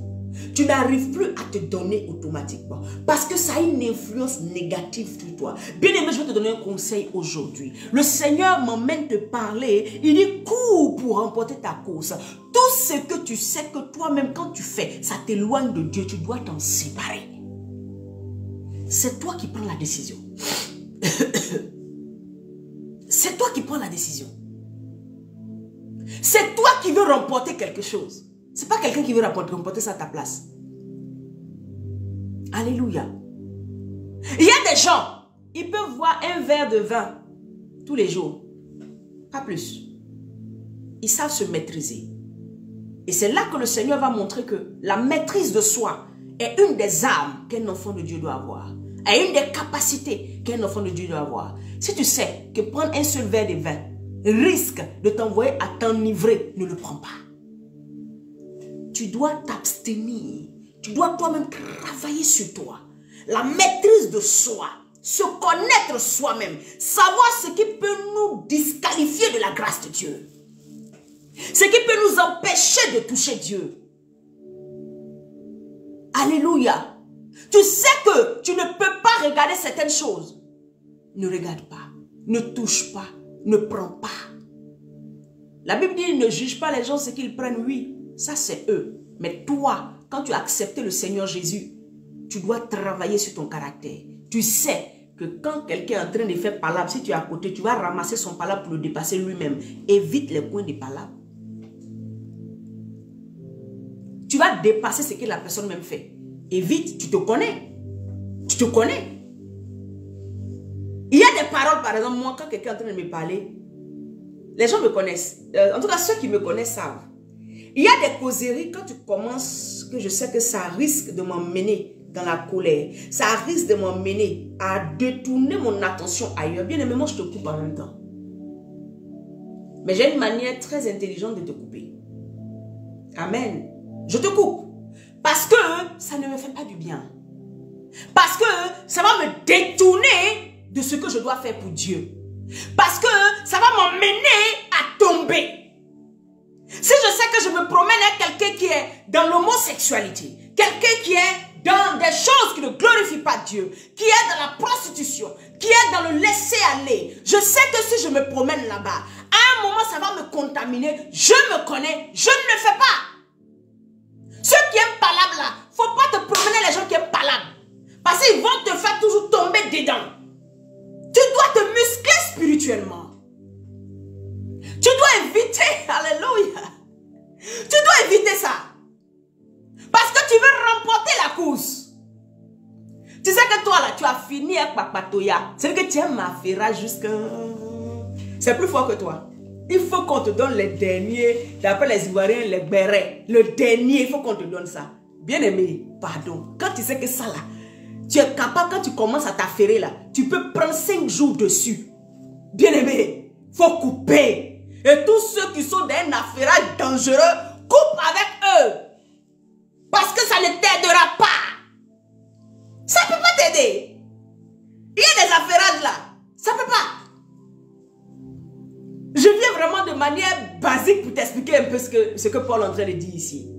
Tu n'arrives plus à te donner automatiquement. Parce que ça a une influence négative sur toi. Bien aimé, je vais te donner un conseil aujourd'hui. Le Seigneur m'emmène te parler. Il dit, cours pour remporter ta course. Tout ce que tu sais que toi-même, quand tu fais, ça t'éloigne de Dieu. Tu dois t'en séparer. C'est toi qui prends la décision. C'est toi qui prends la décision. C'est toi qui veux remporter quelque chose. Ce n'est pas quelqu'un qui veut remporter ça à ta place. Alléluia. Il y a des gens, ils peuvent boire un verre de vin tous les jours. Pas plus. Ils savent se maîtriser. Et c'est là que le Seigneur va montrer que la maîtrise de soi est une des armes qu'un enfant de Dieu doit avoir. Est une des capacités qu'un enfant de Dieu doit avoir. Si tu sais que prendre un seul verre de vin risque de t'envoyer à t'enivrer, ne le prends pas. Tu dois t'abstenir. Tu dois toi-même travailler sur toi. La maîtrise de soi. Se connaître soi-même. Savoir ce qui peut nous disqualifier de la grâce de Dieu. Ce qui peut nous empêcher de toucher Dieu. Alléluia. Tu sais que tu ne peux pas regarder certaines choses. Ne regarde pas, ne touche pas, ne prends pas. La Bible dit, ne juge pas les gens ce qu'ils prennent, oui, ça c'est eux. Mais toi, quand tu as accepté le Seigneur Jésus, tu dois travailler sur ton caractère. Tu sais que quand quelqu'un est en train de faire palabre, si tu es à côté, tu vas ramasser son palabre pour le dépasser lui-même. Évite les coins de palabre. Tu vas dépasser ce que la personne même fait. Évite, tu te connais. Tu te connais. Il y a des paroles, par exemple, moi, quand quelqu'un est en train de me parler, les gens me connaissent. En tout cas, ceux qui me connaissent savent. Il y a des causeries, quand tu commences, que je sais que ça risque de m'emmener dans la colère. Ça risque de m'emmener à détourner mon attention ailleurs. Bien évidemment, je te coupe en même temps. Mais j'ai une manière très intelligente de te couper. Amen. Je te coupe. Parce que ça ne me fait pas du bien. Parce que ça va me détourner de ce que je dois faire pour Dieu. Parce que ça va m'emmener à tomber. Si je sais que je me promène avec quelqu'un qui est dans l'homosexualité, quelqu'un qui est dans des choses qui ne glorifient pas Dieu, qui est dans la prostitution, qui est dans le laisser aller, je sais que si je me promène là-bas, à un moment ça va me contaminer, je me connais, je ne le fais pas. Ceux qui aiment palabre là, il ne faut pas te promener les gens qui aiment palabre. Parce qu'ils vont te faire toujours tomber dedans. Tu dois te muscler spirituellement. Tu dois éviter, alléluia. Tu dois éviter ça. Parce que tu veux remporter la course. Tu sais que toi là, tu as fini avec Papatoya. C'est que tu aimes ma ferra jusqu'à... C'est plus fort que toi. Il faut qu'on te donne les derniers, d'après les Ivoiriens, les bérets. Le dernier, il faut qu'on te donne ça. Bien aimé, pardon. Quand tu sais que ça là, tu es capable, quand tu commences à t'affairer là, tu peux prendre 5 jours dessus. Bien aimé, il faut couper. Et tous ceux qui sont dans un affairage dangereux, coupe avec eux. Parce que ça ne t'aidera pas. Ça ne peut pas t'aider. Il y a des affairages là. Ça ne peut pas. Je viens vraiment de manière basique pour t'expliquer un peu ce que Paul est en train de dire ici.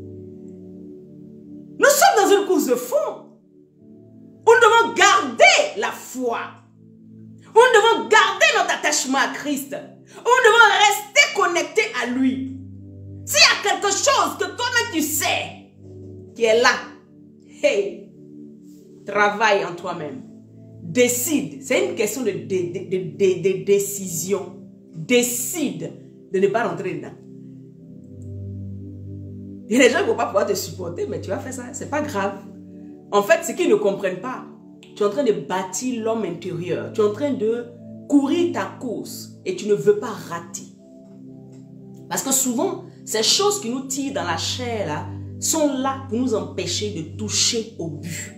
Nous sommes dans une course de fond. Nous devons garder la foi. Nous devons garder notre attachement à Christ. Nous devons rester connectés à lui. S'il y a quelque chose que toi-même tu sais qui est là, hey, travaille en toi-même. Décide. C'est une question de décision. Décide de ne pas rentrer dedans. Et les gens ne vont pas pouvoir te supporter, mais tu vas faire ça. C'est pas grave. En fait, ce qu'ils ne comprennent pas, tu es en train de bâtir l'homme intérieur. Tu es en train de courir ta course et tu ne veux pas rater. Parce que souvent, ces choses qui nous tirent dans la chair là, sont là pour nous empêcher de toucher au but.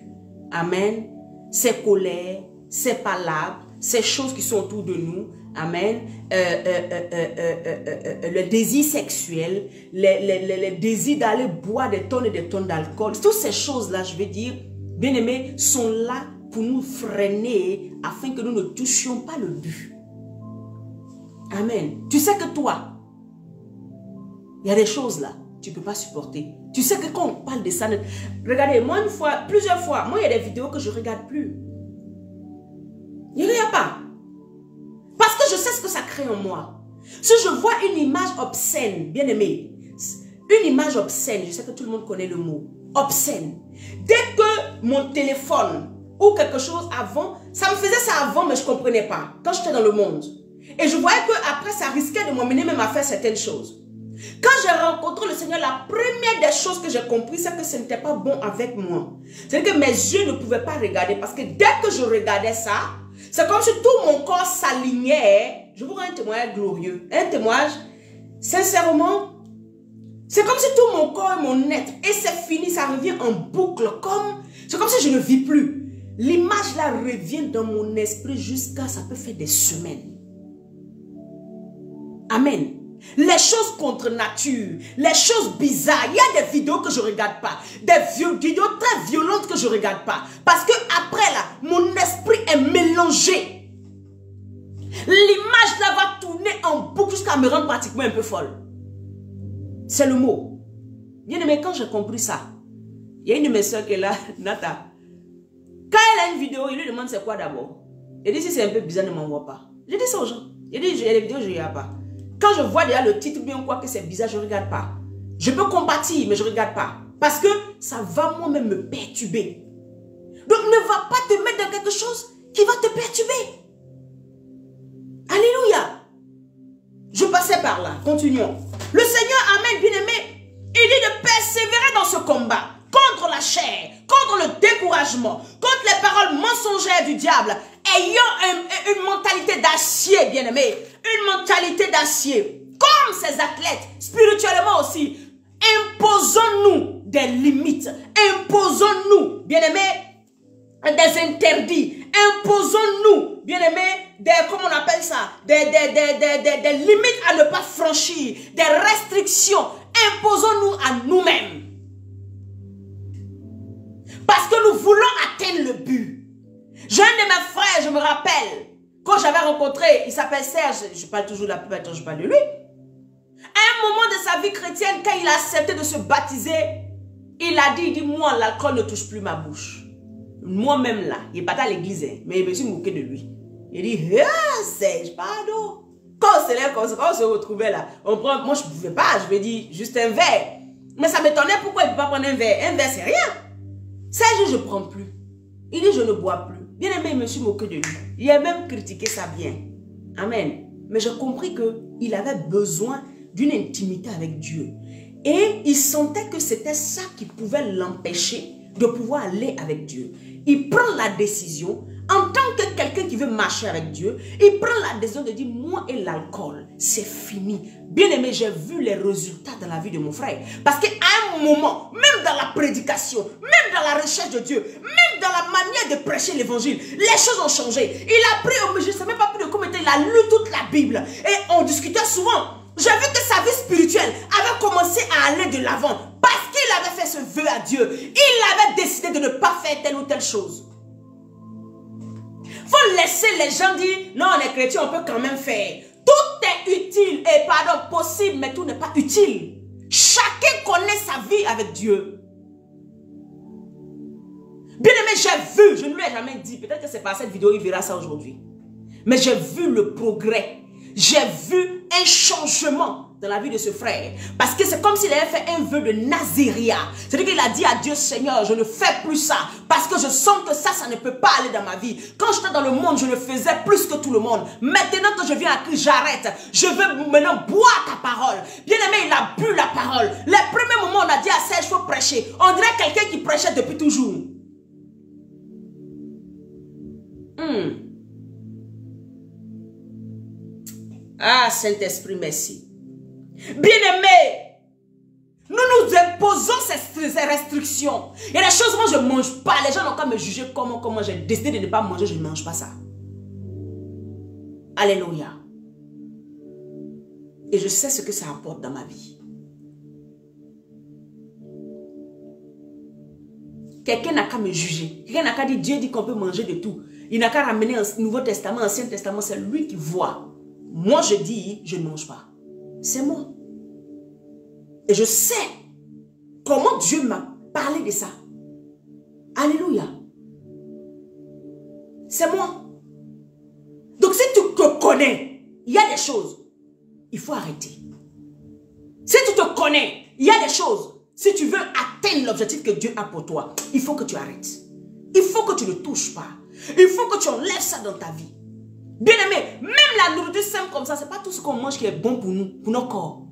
Amen. Ces colères, ces palabres, ces choses qui sont autour de nous. Amen. Le désir sexuel, les désirs d'aller boire des tonnes et des tonnes d'alcool. Toutes ces choses-là, je vais dire, bien aimés, sont là pour nous freiner afin que nous ne touchions pas le but. Amen. Tu sais que toi, il y a des choses là, tu ne peux pas supporter. Tu sais que quand on parle de ça, regardez, moi une fois, plusieurs fois, moi il y a des vidéos que je ne regarde plus. Il n'y a pas. Parce que je sais ce que ça crée en moi. Si je vois une image obscène, bien aimé, une image obscène, je sais que tout le monde connaît le mot, obscène. Dès que mon téléphone ou quelque chose avant, ça me faisait ça avant, mais je ne comprenais pas. Quand j'étais dans le monde. Et je voyais qu'après, ça risquait de m'emmener même à faire certaines choses. Quand j'ai rencontré le Seigneur, la première des choses que j'ai compris, c'est que ce n'était pas bon avec moi. C'est-à-dire que mes yeux ne pouvaient pas regarder. Parce que dès que je regardais ça, c'est comme si tout mon corps s'alignait. Je vous rends un témoignage glorieux. Un témoignage, sincèrement, c'est comme si tout mon corps et mon être, et c'est fini, ça revient en boucle. C'est comme si je ne vis plus. L'image là revient dans mon esprit jusqu'à, ça peut faire des semaines. Amen. Les choses contre nature, les choses bizarres, il y a des vidéos que je ne regarde pas, des vidéos très violentes que je ne regarde pas. Parce que après là, mon esprit est mélangé. L'image là va tourner en boucle jusqu'à me rendre pratiquement un peu folle. C'est le mot. Bien aimé, quand j'ai compris ça, il y a une de mes soeurs qui est là, Nata. Quand elle a une vidéo, il lui demande c'est quoi d'abord. Il dit si c'est un peu bizarre, ne m'envoie pas. Je dis ça aux gens. Il dit j'ai les vidéos, je ne regarde pas. Quand je vois déjà le titre, bien quoi que c'est bizarre, je ne regarde pas. Je peux compatir, mais je ne regarde pas. Parce que ça va moi-même me perturber. Donc ne va pas te mettre dans quelque chose qui va te perturber. Alléluia. Je passais par là. Continuons. Le Seigneur, amen, bien-aimé, il dit de persévérer dans ce combat contre la chair, contre le découragement, contre les paroles mensongères du diable, ayant une mentalité d'acier, bien-aimé, une mentalité d'acier. Comme ces athlètes, spirituellement aussi, imposons-nous des limites, imposons-nous, bien-aimé, des interdits, imposons-nous, bien-aimés, comment on appelle ça, des limites à ne pas franchir, des restrictions, imposons-nous à nous-mêmes. Parce que nous voulons atteindre le but. J'ai un de mes frères, je me rappelle, quand j'avais rencontré, il s'appelle Serge, je parle toujours la plupart du temps, je parle de lui. À un moment de sa vie chrétienne, quand il a accepté de se baptiser, il a dit, moi, l'alcool ne touche plus ma bouche. Moi-même là, il n'est pas à l'église, mais il me suis moqué de lui. Il dit, ah, Serge, pardon. Quand on se retrouvait là, moi je ne pouvais pas, je lui ai dit, juste un verre. Mais ça m'étonnait pourquoi il ne peut pas prendre un verre. Un verre, c'est rien. Serge, je ne prends plus. Il dit, je ne bois plus. Bien aimé, il me suis moqué de lui. Il a même critiqué ça bien. Amen. Mais j'ai compris qu'il avait besoin d'une intimité avec Dieu. Et il sentait que c'était ça qui pouvait l'empêcher de pouvoir aller avec Dieu. Il prend la décision, en tant que quelqu'un qui veut marcher avec Dieu, il prend la décision de dire, moi et l'alcool, c'est fini. Bien aimé, j'ai vu les résultats dans la vie de mon frère. Parce qu'à un moment, même dans la prédication, même dans la recherche de Dieu, même dans la manière de prêcher l'évangile, les choses ont changé. Il a pris, je ne sais même pas plus de combien de temps, il a lu toute la Bible. Et on discutait souvent. J'ai vu que sa vie spirituelle avait commencé à aller de l'avant. Parce qu'il avait fait ce vœu à Dieu. Il avait décidé de ne pas faire telle ou telle chose. Il faut laisser les gens dire, non, les chrétiens, on peut quand même faire. Tout est utile et pardon, possible, mais tout n'est pas utile. Chacun connaît sa vie avec Dieu. Bien aimé, j'ai vu, je ne lui ai jamais dit, peut-être que c'est par cette vidéo, il verra ça aujourd'hui. Mais j'ai vu le progrès. J'ai vu un changement dans la vie de ce frère. Parce que c'est comme s'il avait fait un vœu de Naziréat. C'est-à-dire qu'il a dit à Dieu, Seigneur, je ne fais plus ça. Parce que je sens que ça ne peut pas aller dans ma vie. Quand j'étais dans le monde, je le faisais plus que tout le monde. Maintenant que je viens à Christ, j'arrête. Je veux maintenant boire ta parole. Bien aimé, il a bu la parole. Les premiers moments, on a dit à Serge, il faut prêcher. On dirait quelqu'un qui prêchait depuis toujours. Ah, Saint-Esprit, merci. Bien-aimés, nous nous imposons ces restrictions. Il y a des choses, moi je ne mange pas. Les gens n'ont qu'à me juger comment j'ai décidé de ne pas manger, je ne mange pas ça. Alléluia. Et je sais ce que ça apporte dans ma vie. Quelqu'un n'a qu'à me juger. Quelqu'un n'a qu'à dire, Dieu dit qu'on peut manger de tout. Il n'a qu'à ramener un Nouveau Testament, Ancien Testament, c'est lui qui voit. Moi, je dis, je ne mange pas. C'est moi. Et je sais comment Dieu m'a parlé de ça. Alléluia. C'est moi. Donc, si tu te connais, il y a des choses, il faut arrêter. Si tu te connais, il y a des choses, si tu veux atteindre l'objectif que Dieu a pour toi, il faut que tu arrêtes. Il faut que tu ne touches pas. Il faut que tu enlèves ça dans ta vie. Bien aimé, même la nourriture simple comme ça, ce n'est pas tout ce qu'on mange qui est bon pour nous, pour nos corps.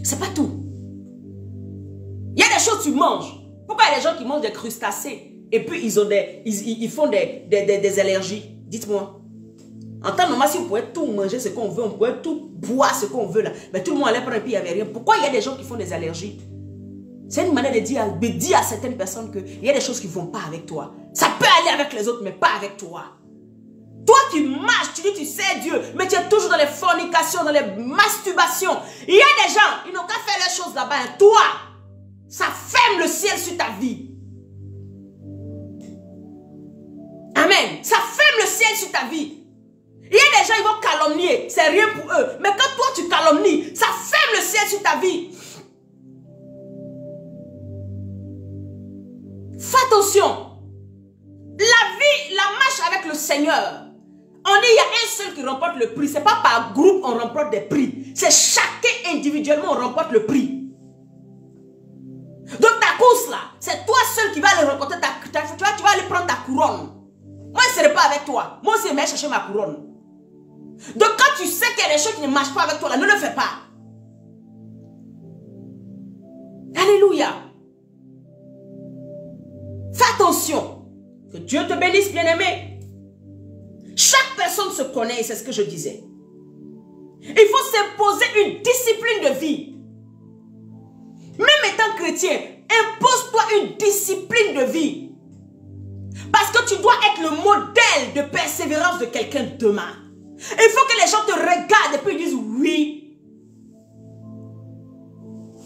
C'est pas tout. Il y a des choses que tu manges. Pourquoi il y a des gens qui mangent des crustacés et puis ils font des allergies? Dites-moi. En temps normal, si on pouvait tout manger ce qu'on veut, on pouvait tout boire ce qu'on veut là, mais tout le monde allait prendre et puis il n'y avait rien. Pourquoi il y a des gens qui font des allergies? C'est une manière de dire à certaines personnes qu'il y a des choses qui ne vont pas avec toi. Ça peut aller avec les autres, mais pas avec toi. Toi qui marches, tu dis tu sais Dieu, mais tu es toujours dans les fornications, dans les masturbations. Il y a des gens, ils n'ont qu'à faire les choses là-bas. Et toi, ça ferme le ciel sur ta vie. Amen. Ça ferme le ciel sur ta vie. Il y a des gens, ils vont calomnier. C'est rien pour eux. Mais quand toi, tu calomnies, ça ferme le ciel sur ta vie. attention. La vie, la marche avec le Seigneur. On dit il y a un seul qui remporte le prix. Ce n'est pas par groupe on remporte des prix. C'est chacun individuellement on remporte le prix. Donc ta course là, c'est toi seul qui vas aller remporter tu vas aller prendre ta couronne. Moi je ne serai pas avec toi. Moi aussi je vais chercher ma couronne. Donc quand tu sais qu'il y a des choses qui ne marchent pas avec toi là, ne le fais pas. Alléluia. Fais attention. Que Dieu te bénisse, bien-aimé. Chaque personne se connaît, c'est ce que je disais. Il faut s'imposer une discipline de vie. Même étant chrétien, impose-toi une discipline de vie. Parce que tu dois être le modèle de persévérance de quelqu'un demain. Il faut que les gens te regardent et puis ils disent oui.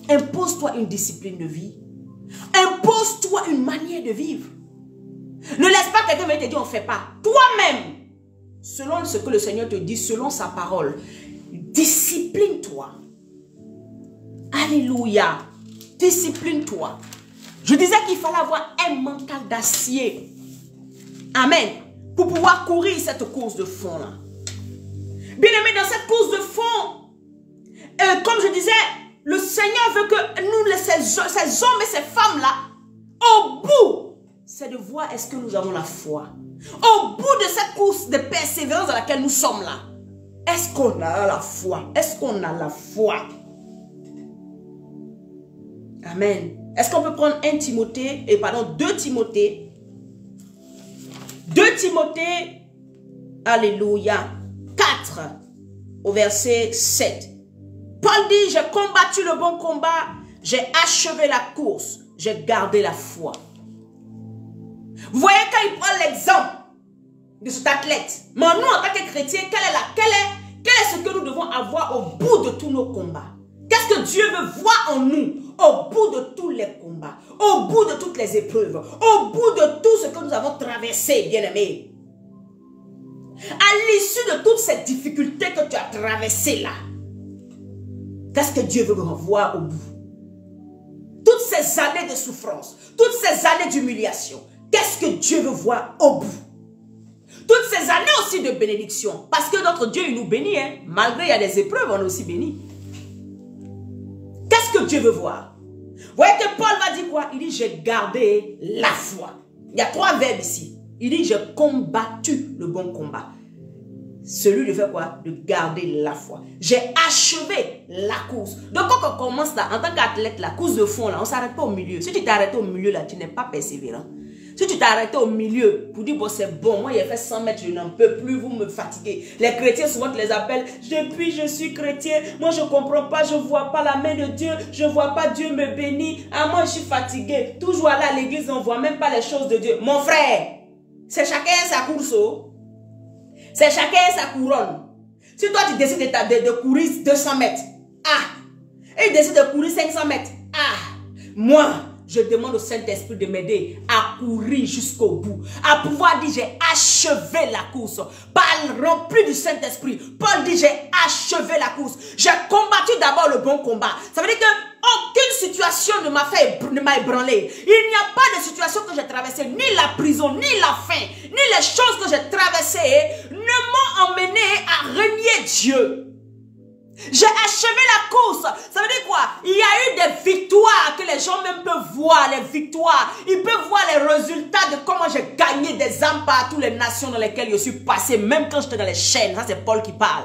Impose-toi une discipline de vie. Impose-toi une manière de vivre. Ne laisse pas quelqu'un venir te dire on ne fait pas. Toi-même, selon ce que le Seigneur te dit, selon sa parole, discipline-toi. Alléluia. Discipline-toi. Je disais qu'il fallait avoir un mental d'acier. Amen. Pour pouvoir courir cette course de fond là. Bien aimé, dans cette course de fond, comme je disais, le Seigneur veut que nous, ces hommes et ces femmes là, au bout, c'est de voir est-ce que nous avons la foi. Au bout de cette course de persévérance dans laquelle nous sommes là, est-ce qu'on a la foi? Est-ce qu'on a la foi? Amen. Est-ce qu'on peut prendre 2 Timothée, 2 Timothée, alléluia, 4 au verset 7. Paul dit, j'ai combattu le bon combat, j'ai achevé la course, j'ai gardé la foi. Vous voyez quand il prend l'exemple de cet athlète. Mais nous, en tant que chrétiens, quel est ce que nous devons avoir au bout de tous nos combats? Qu'est-ce que Dieu veut voir en nous au bout de tous les combats, au bout de toutes les épreuves, au bout de tout ce que nous avons traversé, bien-aimés? À l'issue de toutes ces difficultés que tu as traversées là, qu'est-ce que Dieu veut voir au bout? Toutes ces années de souffrance, toutes ces années d'humiliation, qu'est-ce que Dieu veut voir au bout? Toutes ces années aussi de bénédiction. Parce que notre Dieu, il nous bénit. Hein? Malgré il y a des épreuves, on est aussi béni. Qu'est-ce que Dieu veut voir? Vous voyez que Paul va dire quoi? Il dit, j'ai gardé la foi. Il y a 3 verbes ici. Il dit, j'ai combattu le bon combat. Celui de faire quoi? De garder la foi. J'ai achevé la course. Donc quand on commence là, en tant qu'athlète, la course de fond là, on ne s'arrête pas au milieu. Si tu t'arrêtes au milieu là, tu n'es pas persévérant. Si tu t'es arrêté au milieu pour dire, bon, c'est bon, moi, j'ai fait 100 mètres, je n'en peux plus, vous me fatiguez. Les chrétiens, souvent, tu les appelles, depuis, je suis chrétien, moi, je ne comprends pas, je ne vois pas la main de Dieu, je ne vois pas Dieu me bénir. Ah, moi, je suis fatigué. Toujours aller à l'église, on ne voit même pas les choses de Dieu. Mon frère, c'est chacun sa course. C'est chacun sa couronne. Si toi, tu décides de courir 200 mètres, et il décide de courir 500 mètres, moi, je demande au Saint-Esprit de m'aider à courir jusqu'au bout. À pouvoir dire, j'ai achevé la course. Paul rempli du Saint-Esprit. Paul dit, j'ai achevé la course. J'ai combattu d'abord le bon combat. Ça veut dire que aucune situation ne m'a ébranlé. Il n'y a pas de situation que j'ai traversée, ni la prison, ni la faim, ni les choses que j'ai traversées ne m'ont emmené à renier Dieu. J'ai achevé la course. Ça veut dire quoi? Il y a eu des victoires que les gens même peuvent voir. Les victoires. Ils peuvent voir les résultats de comment j'ai gagné des âmes par toutes les nations dans lesquelles je suis passé. Même quand j'étais dans les chaînes. Ça c'est Paul qui parle.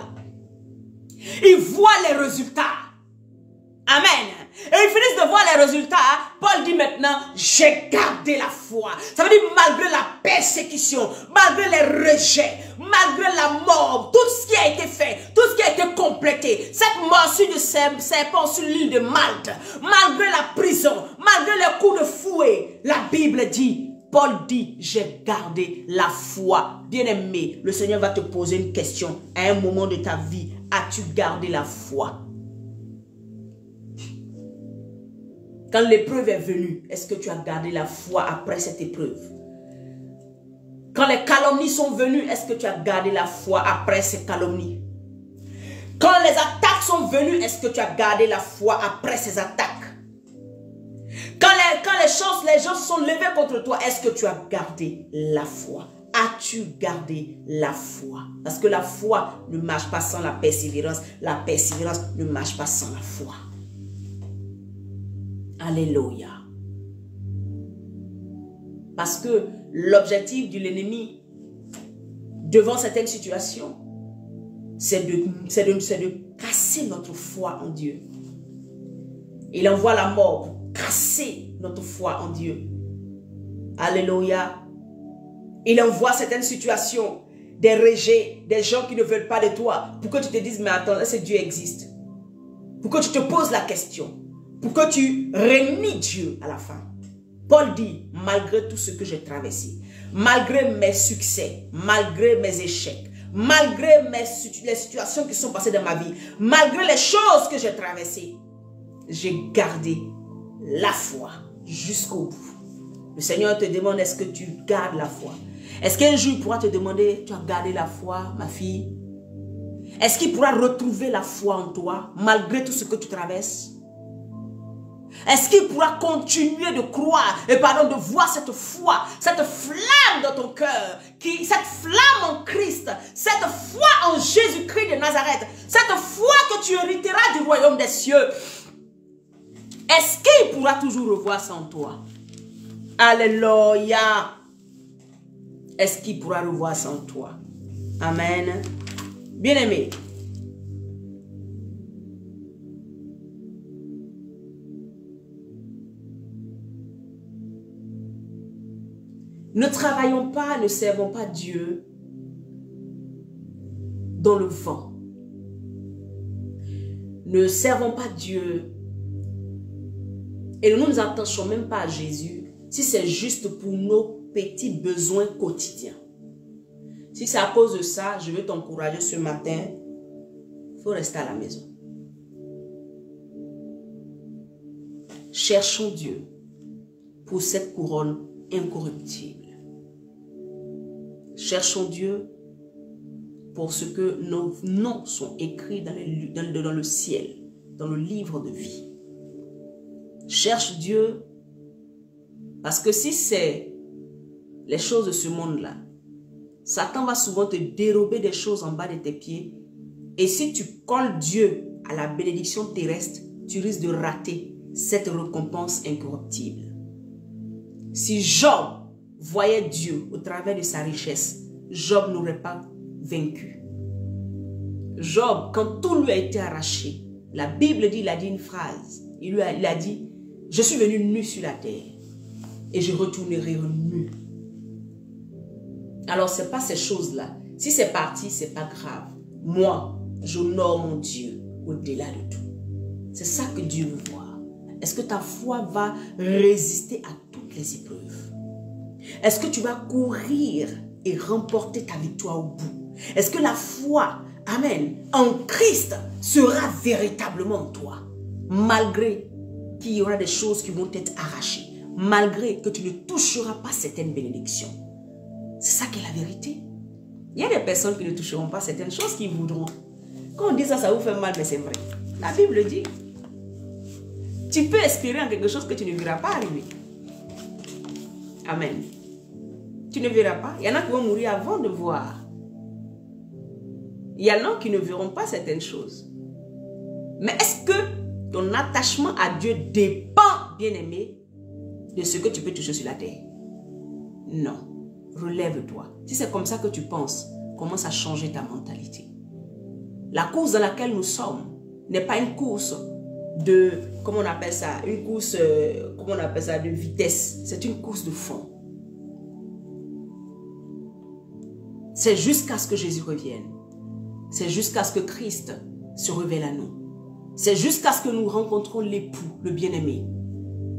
Ils voient les résultats. Amen. Et ils finissent de voir les résultats. Paul dit maintenant, j'ai gardé la foi. Ça veut dire malgré la persécution, malgré les rejets, malgré la mort, tout ce qui a été fait, tout ce qui a été complété, cette morsure de serpent sur l'île de Malte, malgré la prison, malgré les coups de fouet, la Bible dit, Paul dit, j'ai gardé la foi. Bien-aimé, le Seigneur va te poser une question. À un moment de ta vie, as-tu gardé la foi? Quand l'épreuve est venue, est-ce que tu as gardé la foi après cette épreuve? Quand les calomnies sont venues, est-ce que tu as gardé la foi après ces calomnies? Quand les attaques sont venues, est-ce que tu as gardé la foi après ces attaques? Quand les choses, les gens se sont levés contre toi, est-ce que tu as gardé la foi? As-tu gardé la foi? Parce que la foi ne marche pas sans la persévérance. La persévérance ne marche pas sans la foi. Alléluia. Parce que l'objectif de l'ennemi devant certaines situations, c'est de casser notre foi en Dieu. Il envoie la mort pour casser notre foi en Dieu. Alléluia. Il envoie certaines situations, des rejets, des gens qui ne veulent pas de toi, pour que tu te dises, mais attends, est-ce que Dieu existe? Pour que tu te poses la question, pour que tu renies Dieu à la fin. Paul dit, malgré tout ce que j'ai traversé, malgré mes succès, malgré mes échecs, malgré les situations qui sont passées dans ma vie, malgré les choses que j'ai traversées, j'ai gardé la foi jusqu'au bout. Le Seigneur te demande, est-ce que tu gardes la foi? Est-ce qu'un jour il pourra te demander, tu as gardé la foi, ma fille? Est-ce qu'il pourra retrouver la foi en toi, malgré tout ce que tu traverses? Est-ce qu'il pourra continuer de croire, et pardon, de voir cette foi, cette flamme dans ton cœur, cette flamme en Christ, cette foi en Jésus-Christ de Nazareth, cette foi que tu hériteras du royaume des cieux? Est-ce qu'il pourra toujours revoir ça en toi? Alléluia. Est-ce qu'il pourra revoir ça en toi? Amen. Bien-aimé, ne travaillons pas, ne servons pas Dieu dans le vent. Ne servons pas Dieu et ne nous attachons même pas à Jésus si c'est juste pour nos petits besoins quotidiens. Si c'est à cause de ça, je veux t'encourager ce matin, il faut rester à la maison. Cherchons Dieu pour cette couronne incorruptible. Cherchons Dieu pour ce que nos noms sont écrits dans le ciel, dans le livre de vie. Cherche Dieu parce que si c'est les choses de ce monde-là, Satan va souvent te dérober des choses en bas de tes pieds. Et si tu colles Dieu à la bénédiction terrestre, tu risques de rater cette récompense incorruptible. Si Job voyait Dieu au travers de sa richesse, Job n'aurait pas vaincu. Job, quand tout lui a été arraché, la Bible dit, il a dit une phrase. Il a dit, je suis venu nu sur la terre et je retournerai nu. Alors, ce n'est pas ces choses-là. Si c'est parti, ce n'est pas grave. Moi, j'honore mon Dieu au-delà de tout. C'est ça que Dieu veut voir. Est-ce que ta foi va résister à toutes les épreuves? Est-ce que tu vas courir et remporter ta victoire au bout? Est-ce que la foi, amen, en Christ sera véritablement en toi? Malgré qu'il y aura des choses qui vont être arrachées. Malgré que tu ne toucheras pas certaines bénédictions. C'est ça qui est la vérité. Il y a des personnes qui ne toucheront pas certaines choses qu'ils voudront. Quand on dit ça, ça vous fait mal, mais c'est vrai. La Bible dit, tu peux espérer en quelque chose que tu ne verras pas arriver. Amen. Tu ne verras pas. Il y en a qui vont mourir avant de voir. Il y en a qui ne verront pas certaines choses. Mais est-ce que ton attachement à Dieu dépend, bien-aimé, de ce que tu peux toucher sur la terre? Non. Relève-toi. Si c'est comme ça que tu penses, commence à changer ta mentalité. La course dans laquelle nous sommes n'est pas une course de, comment on appelle ça, une course, comment on appelle ça, de vitesse. C'est une course de fond. C'est jusqu'à ce que Jésus revienne. C'est jusqu'à ce que Christ se révèle à nous. C'est jusqu'à ce que nous rencontrons l'époux, le bien-aimé.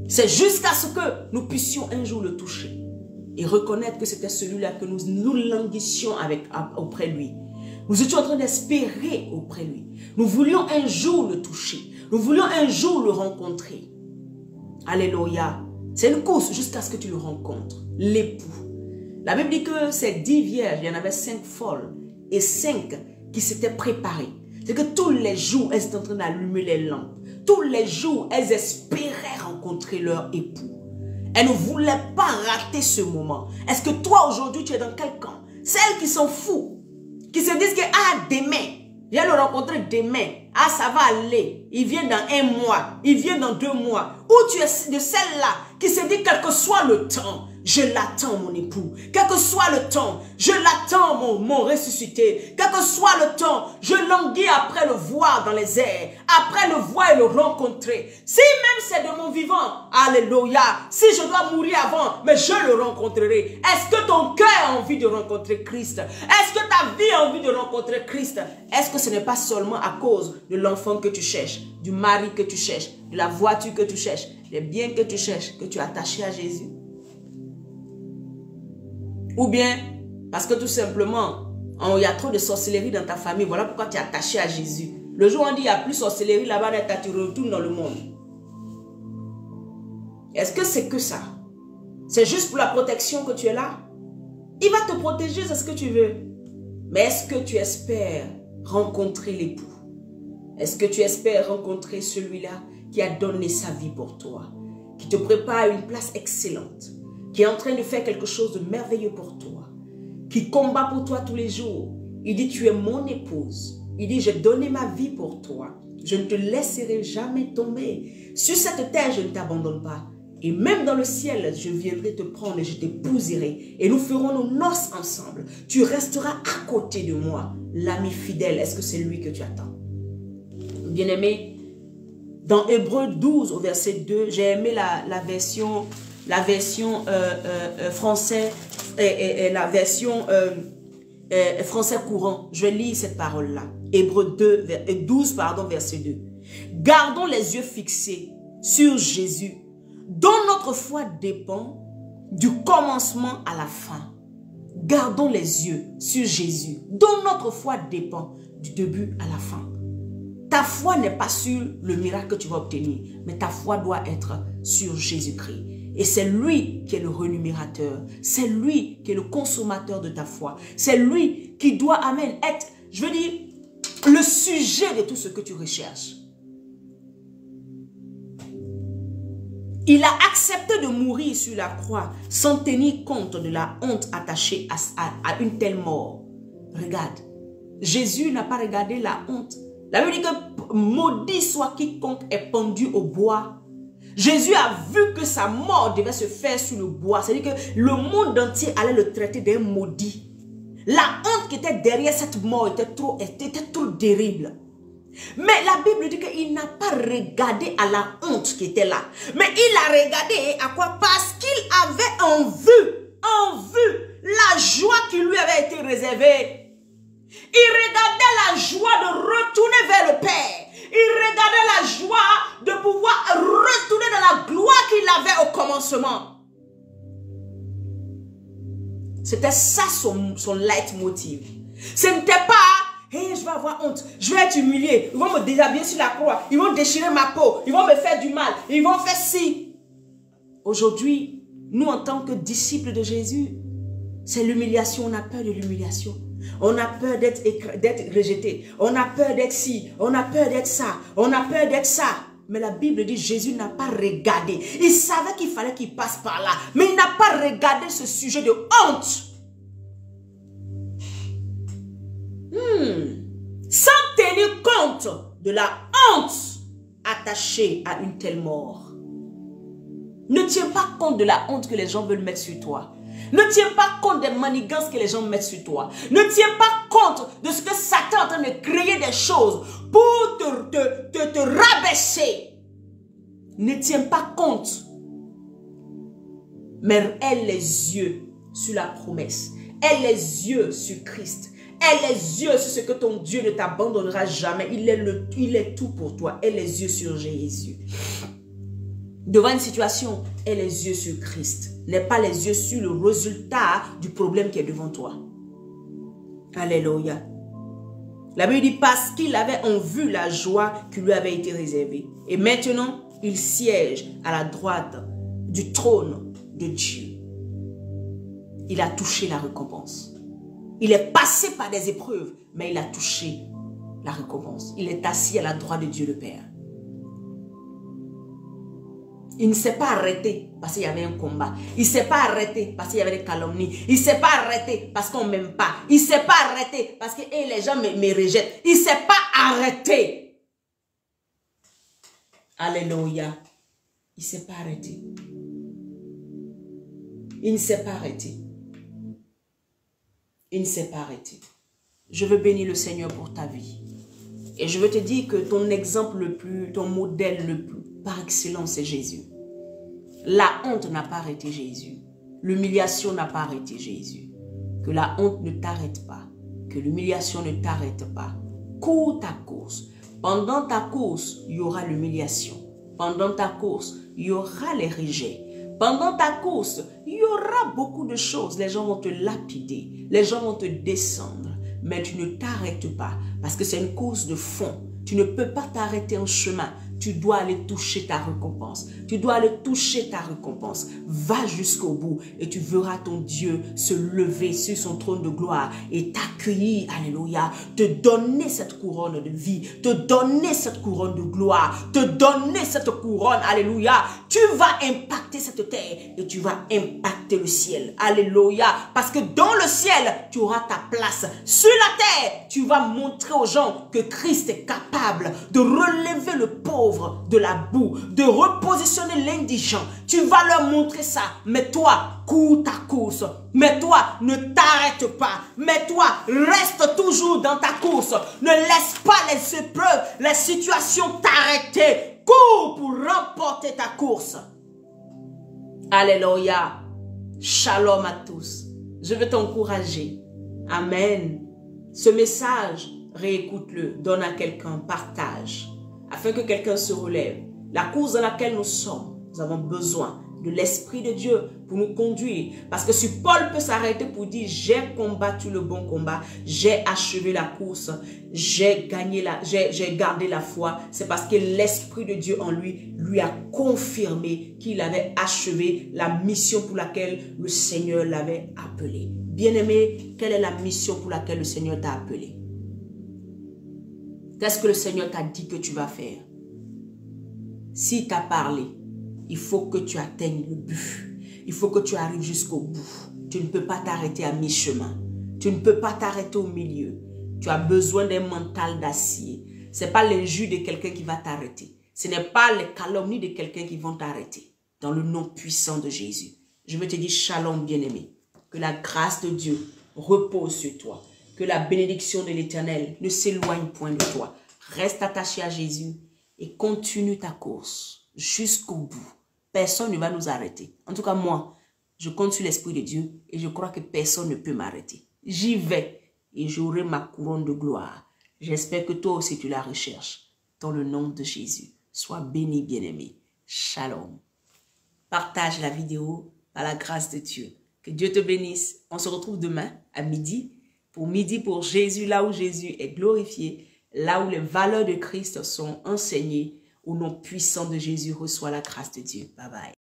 C'est jusqu'à ce que nous puissions un jour le toucher. Et reconnaître que c'était celui-là que nous languissions auprès de lui. Nous étions en train d'espérer auprès de lui. Nous voulions un jour le toucher. Nous voulions un jour le rencontrer. Alléluia. C'est une course jusqu'à ce que tu le rencontres. L'époux. La Bible dit que ces 10 vierges, il y en avait 5 folles et 5 qui s'étaient préparées. C'est que tous les jours, elles étaient en train d'allumer les lampes. Tous les jours, elles espéraient rencontrer leur époux. Elle ne voulait pas rater ce moment. Est-ce que toi, aujourd'hui, tu es dans quel camp? Celles qui s'en foutent, qui se disent que, ah, demain, je vais le rencontrer demain. Ah, ça va aller. Il vient dans 1 mois. Il vient dans 2 mois. Ou tu es de celle-là qui se dit, quel que soit le temps, je l'attends, mon époux. Quel que soit le temps, je l'attends, mon ressuscité. Quel que soit le temps, je languis après le voir dans les airs. Après le voir et le rencontrer. Si même c'est de mon vivant, alléluia. Si je dois mourir avant, mais je le rencontrerai. Est-ce que ton cœur a envie de rencontrer Christ? Est-ce que ta vie a envie de rencontrer Christ? Est-ce que ce n'est pas seulement à cause de l'enfant que tu cherches, du mari que tu cherches, de la voiture que tu cherches, des biens que tu cherches, que tu es attaché à Jésus? Ou bien, parce que tout simplement, il y a trop de sorcellerie dans ta famille, voilà pourquoi tu es attaché à Jésus. Le jour où on dit il n'y a plus de sorcellerie là-bas, tu retournes dans le monde. Est-ce que c'est que ça? C'est juste pour la protection que tu es là? Il va te protéger, c'est ce que tu veux. Mais est-ce que tu espères rencontrer l'époux? Est-ce que tu espères rencontrer celui-là qui a donné sa vie pour toi, qui te prépare à une place excellente, qui est en train de faire quelque chose de merveilleux pour toi, qui combat pour toi tous les jours? Il dit, tu es mon épouse. Il dit, j'ai donné ma vie pour toi. Je ne te laisserai jamais tomber. Sur cette terre, je ne t'abandonne pas. Et même dans le ciel, je viendrai te prendre et je t'épouserai. Et nous ferons nos noces ensemble. Tu resteras à côté de moi. L'ami fidèle, est-ce que c'est lui que tu attends? Bien-aimé, dans Hébreux 12 au verset 2, j'ai aimé la version français et la version français courant. Je lis cette parole-là. Hébreux 12, verset 2. Gardons les yeux fixés sur Jésus, dont notre foi dépend du commencement à la fin. Gardons les yeux sur Jésus, dont notre foi dépend du début à la fin. Ta foi n'est pas sur le miracle que tu vas obtenir, mais ta foi doit être sur Jésus-Christ. Et c'est lui qui est le rémunérateur. C'est lui qui est le consommateur de ta foi. C'est lui qui doit, amen, être, je veux dire, le sujet de tout ce que tu recherches. Il a accepté de mourir sur la croix sans tenir compte de la honte attachée à une telle mort. Regarde, Jésus n'a pas regardé la honte. La Bible dit que maudit soit quiconque est pendu au bois. Jésus a vu que sa mort devait se faire sur le bois. C'est-à-dire que le monde entier allait le traiter d'un maudit. La honte qui était derrière cette mort était trop terrible. Mais la Bible dit qu'il n'a pas regardé à la honte qui était là. Mais il a regardé à quoi? Parce qu'il avait en vue la joie qui lui avait été réservée. Il regardait la joie de retourner vers le Père. Il regardait la joie de pouvoir retourner dans la gloire qu'il avait au commencement. C'était ça son leitmotiv. Ce n'était pas, hey, je vais avoir honte, je vais être humilié, ils vont me déshabiller sur la croix, ils vont déchirer ma peau, ils vont me faire du mal, ils vont faire ci. Aujourd'hui, nous en tant que disciples de Jésus, c'est l'humiliation, on a peur de l'humiliation. On a peur d'être rejeté. On a peur d'être ci. On a peur d'être ça. On a peur d'être ça. Mais la Bible dit Jésus n'a pas regardé. Il savait qu'il fallait qu'il passe par là. Mais il n'a pas regardé ce sujet de honte. Sans tenir compte de la honte attachée à une telle mort. Ne tiens pas compte de la honte que les gens veulent mettre sur toi. Ne tiens pas compte des manigances que les gens mettent sur toi. Ne tiens pas compte de ce que Satan est en train de créer des choses pour te rabaisser. Ne tiens pas compte. Mais aie les yeux sur la promesse. Aie les yeux sur Christ. Aie les yeux sur ce que ton Dieu ne t'abandonnera jamais. Il est tout pour toi. Aie les yeux sur Jésus. Devant une situation, aie les yeux sur Christ. N'aie pas les yeux sur le résultat du problème qui est devant toi. Alléluia. La Bible dit parce qu'il avait en vue la joie qui lui avait été réservée. Et maintenant, il siège à la droite du trône de Dieu. Il a touché la récompense. Il est passé par des épreuves, mais il a touché la récompense. Il est assis à la droite de Dieu le Père. Il ne s'est pas arrêté parce qu'il y avait un combat. Il ne s'est pas arrêté parce qu'il y avait des calomnies. Il ne s'est pas arrêté parce qu'on ne m'aime pas. Il ne s'est pas arrêté parce que les gens me rejettent. Il ne s'est pas arrêté. Alléluia. Il ne s'est pas arrêté. Il ne s'est pas arrêté. Il ne s'est pas arrêté. Je veux bénir le Seigneur pour ta vie. Et je veux te dire que ton exemple le plus, ton modèle le plus par excellence, c'est Jésus. La honte n'a pas arrêté Jésus. L'humiliation n'a pas arrêté Jésus. Que la honte ne t'arrête pas. Que l'humiliation ne t'arrête pas. Cours ta course. Pendant ta course, il y aura l'humiliation. Pendant ta course, il y aura les rejets. Pendant ta course, il y aura beaucoup de choses. Les gens vont te lapider. Les gens vont te descendre. Mais tu ne t'arrêtes pas parce que c'est une course de fond. Tu ne peux pas t'arrêter en chemin. Tu dois aller toucher ta récompense. Tu dois aller toucher ta récompense. Va jusqu'au bout et tu verras ton Dieu se lever sur son trône de gloire et t'accueillir, alléluia, te donner cette couronne de vie, te donner cette couronne de gloire, te donner cette couronne, alléluia. Tu vas impacter cette terre et tu vas impacter le ciel, alléluia. Parce que dans le ciel, tu auras ta place. Sur la terre, tu vas montrer aux gens que Christ est capable de relever le pauvre de la boue, de repositionner l'indigent. Tu vas leur montrer ça. Mais toi, cours ta course. Mais toi, ne t'arrête pas. Mais toi, reste toujours dans ta course. Ne laisse pas les épreuves, les situations t'arrêter. Cours pour remporter ta course. Alléluia. Shalom à tous. Je veux t'encourager. Amen. Ce message, réécoute-le, donne à quelqu'un, partage. Afin que quelqu'un se relève. La course dans laquelle nous sommes, nous avons besoin de l'Esprit de Dieu pour nous conduire. Parce que si Paul peut s'arrêter pour dire, j'ai combattu le bon combat, j'ai achevé la course, j'ai gardé la foi, c'est parce que l'Esprit de Dieu en lui a confirmé qu'il avait achevé la mission pour laquelle le Seigneur l'avait appelé. Bien-aimé, quelle est la mission pour laquelle le Seigneur t'a appelé? Qu'est-ce que le Seigneur t'a dit que tu vas faire? S'il t'a parlé, il faut que tu atteignes le but. Il faut que tu arrives jusqu'au bout. Tu ne peux pas t'arrêter à mi-chemin. Tu ne peux pas t'arrêter au milieu. Tu as besoin d'un mental d'acier. Ce n'est pas l'injure de quelqu'un qui va t'arrêter. Ce n'est pas les calomnies de quelqu'un qui vont t'arrêter. Dans le nom puissant de Jésus. Je veux te dire shalom bien-aimé. Que la grâce de Dieu repose sur toi. Que la bénédiction de l'Éternel ne s'éloigne point de toi. Reste attaché à Jésus et continue ta course jusqu'au bout. Personne ne va nous arrêter. En tout cas, moi, je compte sur l'Esprit de Dieu et je crois que personne ne peut m'arrêter. J'y vais et j'aurai ma couronne de gloire. J'espère que toi aussi tu la recherches. Dans le nom de Jésus. Sois béni, bien-aimé. Shalom. Partage la vidéo par la grâce de Dieu. Que Dieu te bénisse. On se retrouve demain à midi. Pour Jésus, là où Jésus est glorifié, là où les valeurs de Christ sont enseignées, au nom puissant de Jésus, reçois la grâce de Dieu. Bye bye.